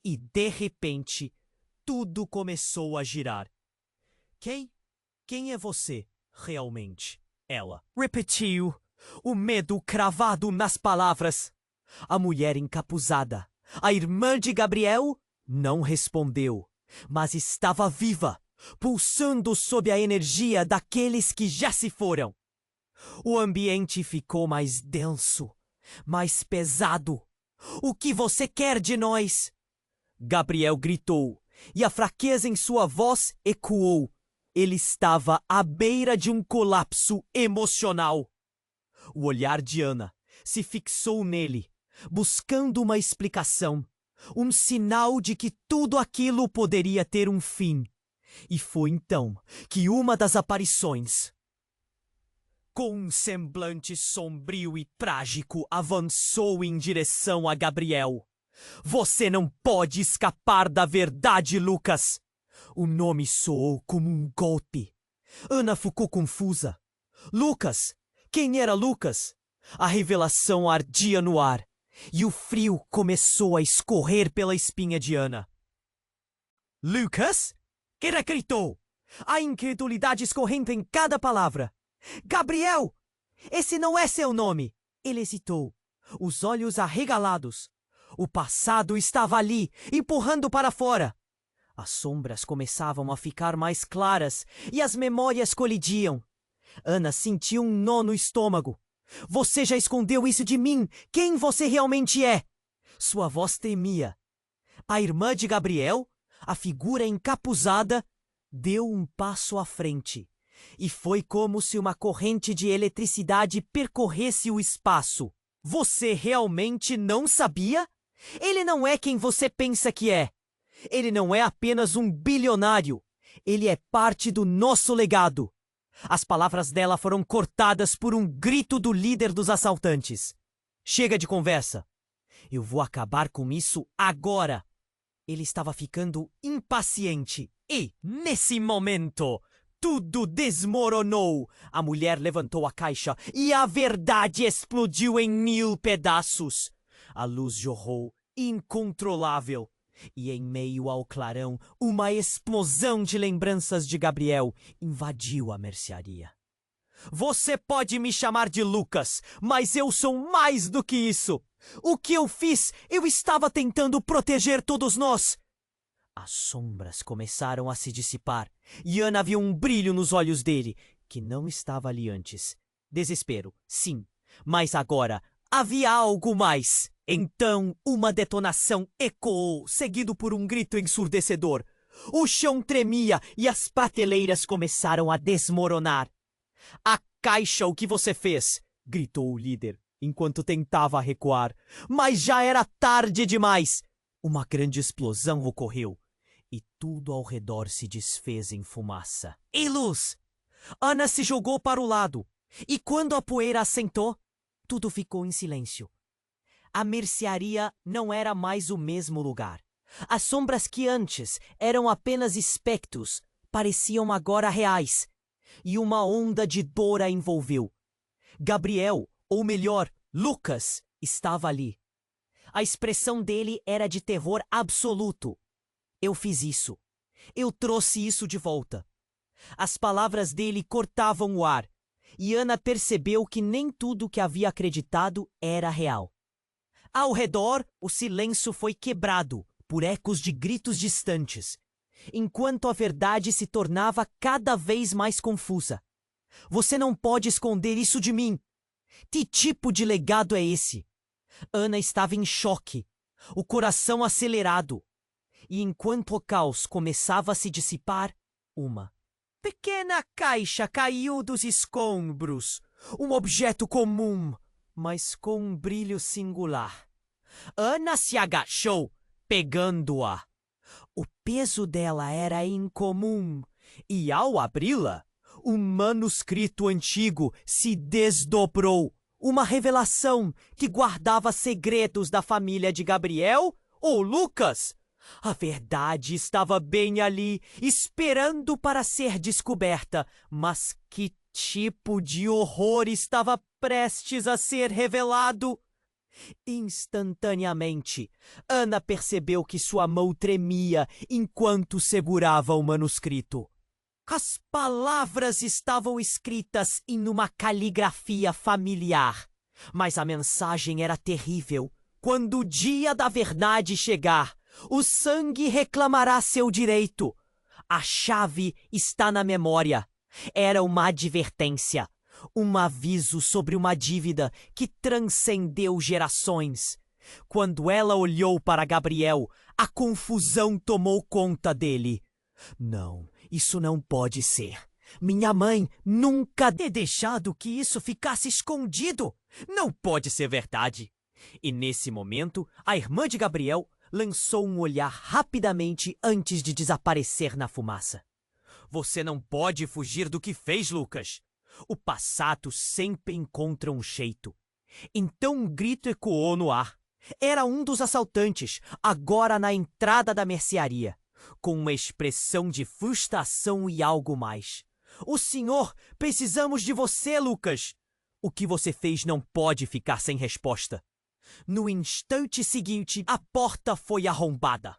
e de repente tudo começou a girar. Quem é você, realmente? Ela repetiu, o medo cravado nas palavras. A mulher encapuzada, a irmã de Gabriel, não respondeu, mas estava viva, pulsando sob a energia daqueles que já se foram. O ambiente ficou mais denso, mais pesado. O que você quer de nós? Gabriel gritou, e a fraqueza em sua voz ecoou. Ele estava à beira de um colapso emocional. O olhar de Ana se fixou nele, buscando uma explicação, um sinal de que tudo aquilo poderia ter um fim. E foi então que uma das aparições, com um semblante sombrio e trágico, avançou em direção a Gabriel. Você não pode escapar da verdade, Lucas! O nome soou como um golpe. Ana ficou confusa. Lucas? Quem era Lucas? A revelação ardia no ar, e o frio começou a escorrer pela espinha de Ana. Lucas? Ela gritou, a incredulidade escorrendo em cada palavra. Gabriel! Esse não é seu nome! Ele hesitou, os olhos arregalados. O passado estava ali, empurrando para fora. As sombras começavam a ficar mais claras e as memórias colidiam. Ana sentiu um nó no estômago. Você já escondeu isso de mim! Quem você realmente é? Sua voz tremia. A irmã de Gabriel, a figura encapuzada, deu um passo à frente. E foi como se uma corrente de eletricidade percorresse o espaço. Você realmente não sabia? Ele não é quem você pensa que é. Ele não é apenas um bilionário. Ele é parte do nosso legado. As palavras dela foram cortadas por um grito do líder dos assaltantes. Chega de conversa. Eu vou acabar com isso agora. Ele estava ficando impaciente. E, nesse momento, tudo desmoronou. A mulher levantou a caixa e a verdade explodiu em 1000 pedaços. A luz jorrou, incontrolável. E em meio ao clarão, uma explosão de lembranças de Gabriel invadiu a mercearia. Você pode me chamar de Lucas, mas eu sou mais do que isso. O que eu fiz? Eu estava tentando proteger todos nós. As sombras começaram a se dissipar e Ana viu um brilho nos olhos dele, que não estava ali antes. Desespero, sim, mas agora havia algo mais. Então, uma detonação ecoou, seguido por um grito ensurdecedor. O chão tremia e as prateleiras começaram a desmoronar. A caixa, o que você fez? Gritou o líder, enquanto tentava recuar. Mas já era tarde demais. Uma grande explosão ocorreu e tudo ao redor se desfez em fumaça e luz. Ana se jogou para o lado e quando a poeira assentou, tudo ficou em silêncio. A mercearia não era mais o mesmo lugar. As sombras que antes eram apenas espectros pareciam agora reais. E uma onda de dor a envolveu. Gabriel, ou melhor, Lucas, estava ali. A expressão dele era de terror absoluto. Eu fiz isso. Eu trouxe isso de volta. As palavras dele cortavam o ar, e Ana percebeu que nem tudo que havia acreditado era real. Ao redor, o silêncio foi quebrado por ecos de gritos distantes, enquanto a verdade se tornava cada vez mais confusa. Você não pode esconder isso de mim. Que tipo de legado é esse? Ana estava em choque, o coração acelerado. E enquanto o caos começava a se dissipar, uma pequena caixa caiu dos escombros. Um objeto comum, mas com um brilho singular. Ana se agachou, pegando-a. O peso dela era incomum, e ao abri-la, um manuscrito antigo se desdobrou. Uma revelação que guardava segredos da família de Gabriel ou Lucas. A verdade estava bem ali, esperando para ser descoberta. Mas que tipo de horror estava prestes a ser revelado? Instantaneamente, Ana percebeu que sua mão tremia enquanto segurava o manuscrito. As palavras estavam escritas em uma caligrafia familiar, mas a mensagem era terrível. Quando o dia da verdade chegar, o sangue reclamará seu direito. A chave está na memória. Era uma advertência. Um aviso sobre uma dívida que transcendeu gerações. Quando ela olhou para Gabriel, a confusão tomou conta dele. Não, isso não pode ser. Minha mãe nunca ter deixado que isso ficasse escondido. Não pode ser verdade. E nesse momento, a irmã de Gabriel lançou um olhar rapidamente antes de desaparecer na fumaça. Você não pode fugir do que fez, Lucas. O passado sempre encontra um jeito. Então um grito ecoou no ar. Era um dos assaltantes, agora na entrada da mercearia, com uma expressão de frustração e algo mais. O senhor, precisamos de você, Lucas. O que você fez não pode ficar sem resposta. No instante seguinte, a porta foi arrombada.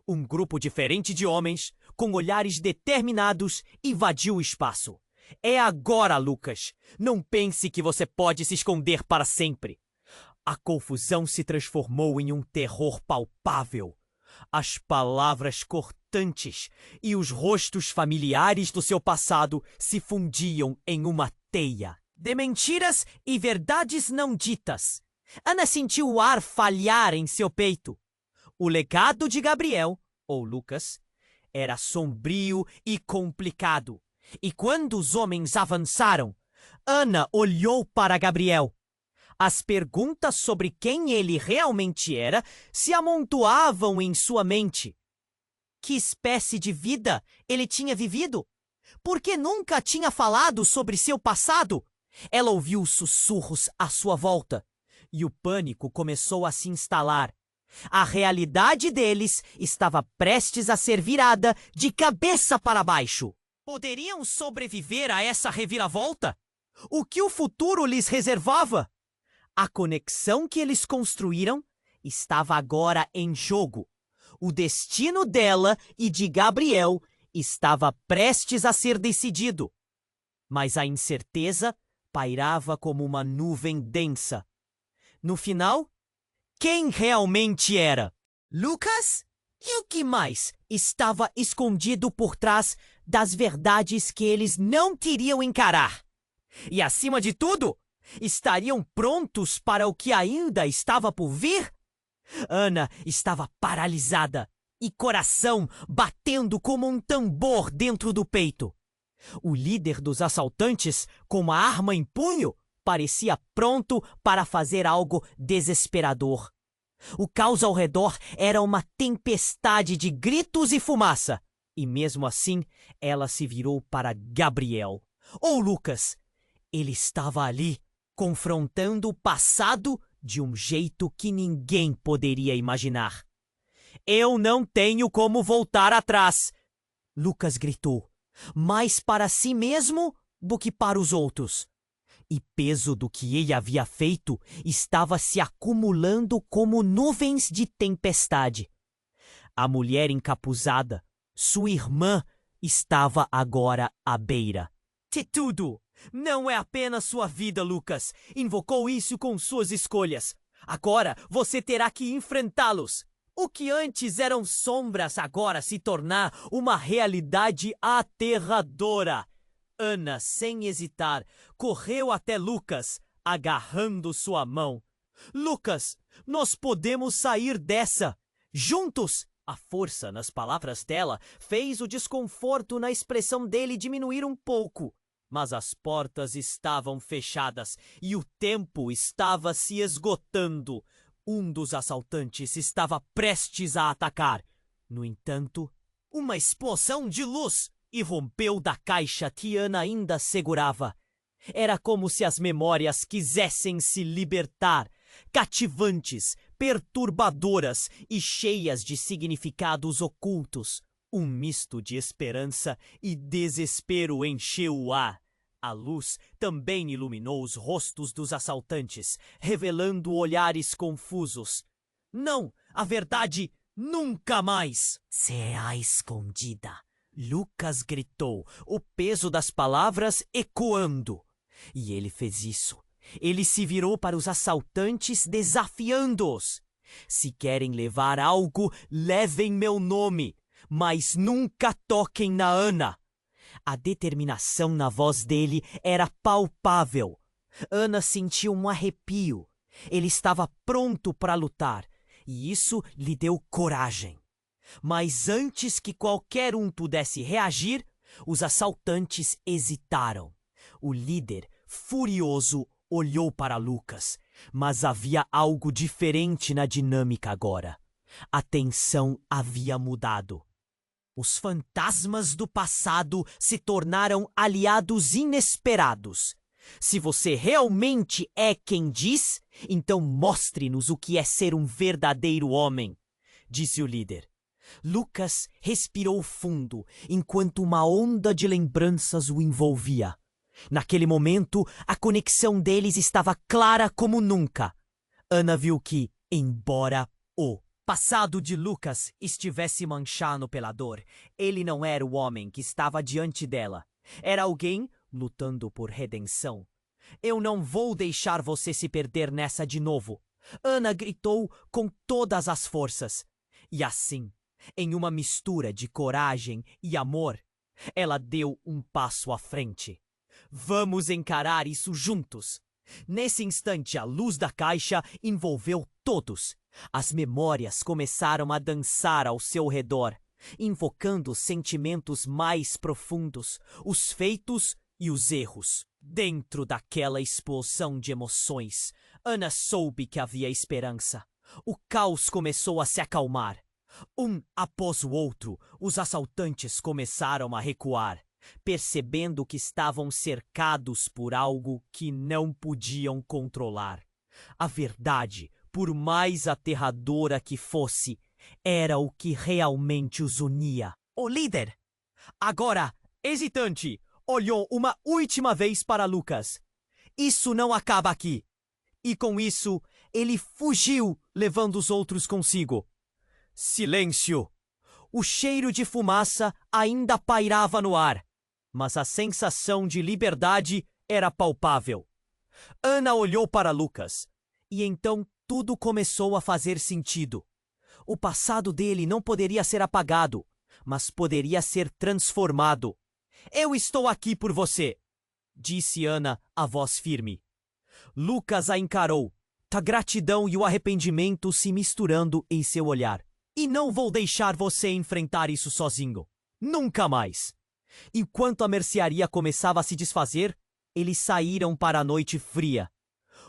Um grupo diferente de homens, com olhares determinados, invadiu o espaço. É agora, Lucas. Não pense que você pode se esconder para sempre. A confusão se transformou em um terror palpável. As palavras cortantes e os rostos familiares do seu passado se fundiam em uma teia de mentiras e verdades não ditas. Ana sentiu o ar falhar em seu peito. O legado de Gabriel, ou Lucas, era sombrio e complicado. E quando os homens avançaram, Ana olhou para Gabriel. As perguntas sobre quem ele realmente era se amontoavam em sua mente. Que espécie de vida ele tinha vivido? Por que nunca tinha falado sobre seu passado? Ela ouviu sussurros à sua volta, e o pânico começou a se instalar. A realidade deles estava prestes a ser virada de cabeça para baixo. Poderiam sobreviver a essa reviravolta? O que o futuro lhes reservava? A conexão que eles construíram estava agora em jogo. O destino dela e de Gabriel estava prestes a ser decidido. mas a incerteza pairava como uma nuvem densa. No final, quem realmente era? Lucas? E o que mais estava escondido por trás das verdades que eles não queriam encarar? E, acima de tudo, estariam prontos para o que ainda estava por vir? Ana estava paralisada e coração batendo como um tambor dentro do peito. O líder dos assaltantes, com uma arma em punho, parecia pronto para fazer algo desesperador. O caos ao redor era uma tempestade de gritos e fumaça. E mesmo assim, ela se virou para Gabriel. Ou Lucas. Ele estava ali, confrontando o passado de um jeito que ninguém poderia imaginar. Eu não tenho como voltar atrás, Lucas gritou, mais para si mesmo do que para os outros. E peso do que ele havia feito estava se acumulando como nuvens de tempestade. A mulher encapuzada, sua irmã, estava agora à beira. De tudo! Não é apenas sua vida, Lucas. Invocou isso com suas escolhas. Agora você terá que enfrentá-los. O que antes eram sombras agora se tornar uma realidade aterradora. Ana, sem hesitar, correu até Lucas, agarrando sua mão. Lucas, nós podemos sair dessa. Juntos! A força nas palavras dela fez o desconforto na expressão dele diminuir um pouco. Mas as portas estavam fechadas e o tempo estava se esgotando. Um dos assaltantes estava prestes a atacar. No entanto, uma explosão de luz irrompeu da caixa que Ana ainda segurava. Era como se as memórias quisessem se libertar, cativantes, perturbadoras e cheias de significados ocultos. Um misto de esperança e desespero encheu o ar. A luz também iluminou os rostos dos assaltantes, revelando olhares confusos. Não, a verdade, nunca mais! Será escondida, Lucas gritou, o peso das palavras ecoando. E ele fez isso. Ele se virou para os assaltantes, desafiando-os. Se querem levar algo, levem meu nome, mas nunca toquem na Ana. A determinação na voz dele era palpável. Ana sentiu um arrepio. Ele estava pronto para lutar, e isso lhe deu coragem. Mas antes que qualquer um pudesse reagir, os assaltantes hesitaram. O líder, furioso, olhou para Lucas, mas havia algo diferente na dinâmica agora. A tensão havia mudado. Os fantasmas do passado se tornaram aliados inesperados. Se você realmente é quem diz, então mostre-nos o que é ser um verdadeiro homem, disse o líder. Lucas respirou fundo enquanto uma onda de lembranças o envolvia. Naquele momento, a conexão deles estava clara como nunca. Ana viu que, embora o passado de Lucas estivesse manchado pela dor, ele não era o homem que estava diante dela. Era alguém lutando por redenção. Eu não vou deixar você se perder nessa de novo, Ana gritou com todas as forças. E assim, em uma mistura de coragem e amor, ela deu um passo à frente. Vamos encarar isso juntos. Nesse instante, a luz da caixa envolveu todos. As memórias começaram a dançar ao seu redor, invocando sentimentos mais profundos, os feitos e os erros. Dentro daquela explosão de emoções, Ana soube que havia esperança. O caos começou a se acalmar. Um após o outro, os assaltantes começaram a recuar, percebendo que estavam cercados por algo que não podiam controlar. A verdade, por mais aterradora que fosse, era o que realmente os unia. O líder, agora hesitante, olhou uma última vez para Lucas. Isso não acaba aqui. E com isso, ele fugiu, levando os outros consigo. Silêncio! O cheiro de fumaça ainda pairava no ar. mas a sensação de liberdade era palpável. Ana olhou para Lucas, e então tudo começou a fazer sentido. O passado dele não poderia ser apagado, mas poderia ser transformado. Eu estou aqui por você, disse Ana, a voz firme. Lucas a encarou, a gratidão e o arrependimento se misturando em seu olhar. E não vou deixar você enfrentar isso sozinho. Nunca mais. Enquanto a mercearia começava a se desfazer, eles saíram para a noite fria.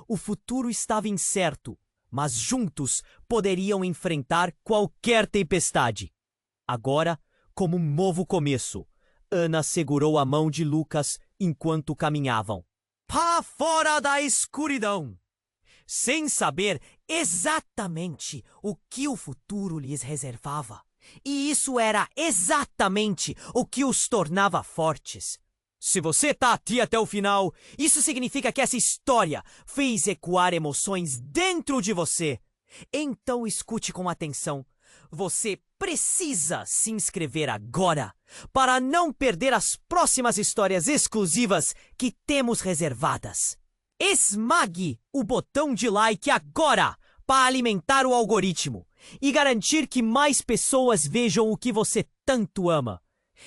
O futuro estava incerto, mas juntos poderiam enfrentar qualquer tempestade. Agora, como um novo começo, Ana segurou a mão de Lucas enquanto caminhavam. Para fora da escuridão! Sem saber exatamente o que o futuro lhes reservava. E isso era exatamente o que os tornava fortes. Se você tá aqui até o final, isso significa que essa história fez ecoar emoções dentro de você. Então escute com atenção. Você precisa se inscrever agora para não perder as próximas histórias exclusivas que temos reservadas. Esmague o botão de like agora para alimentar o algoritmo e garantir que mais pessoas vejam o que você tanto ama.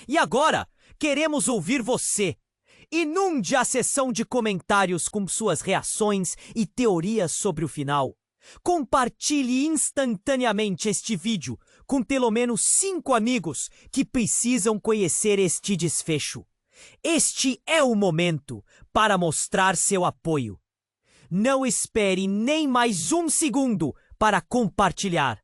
E agora, queremos ouvir você. Inunde a seção de comentários com suas reações e teorias sobre o final. Compartilhe instantaneamente este vídeo com pelo menos 5 amigos que precisam conhecer este desfecho. Este é o momento para mostrar seu apoio. Não espere nem mais um segundo para compartilhar.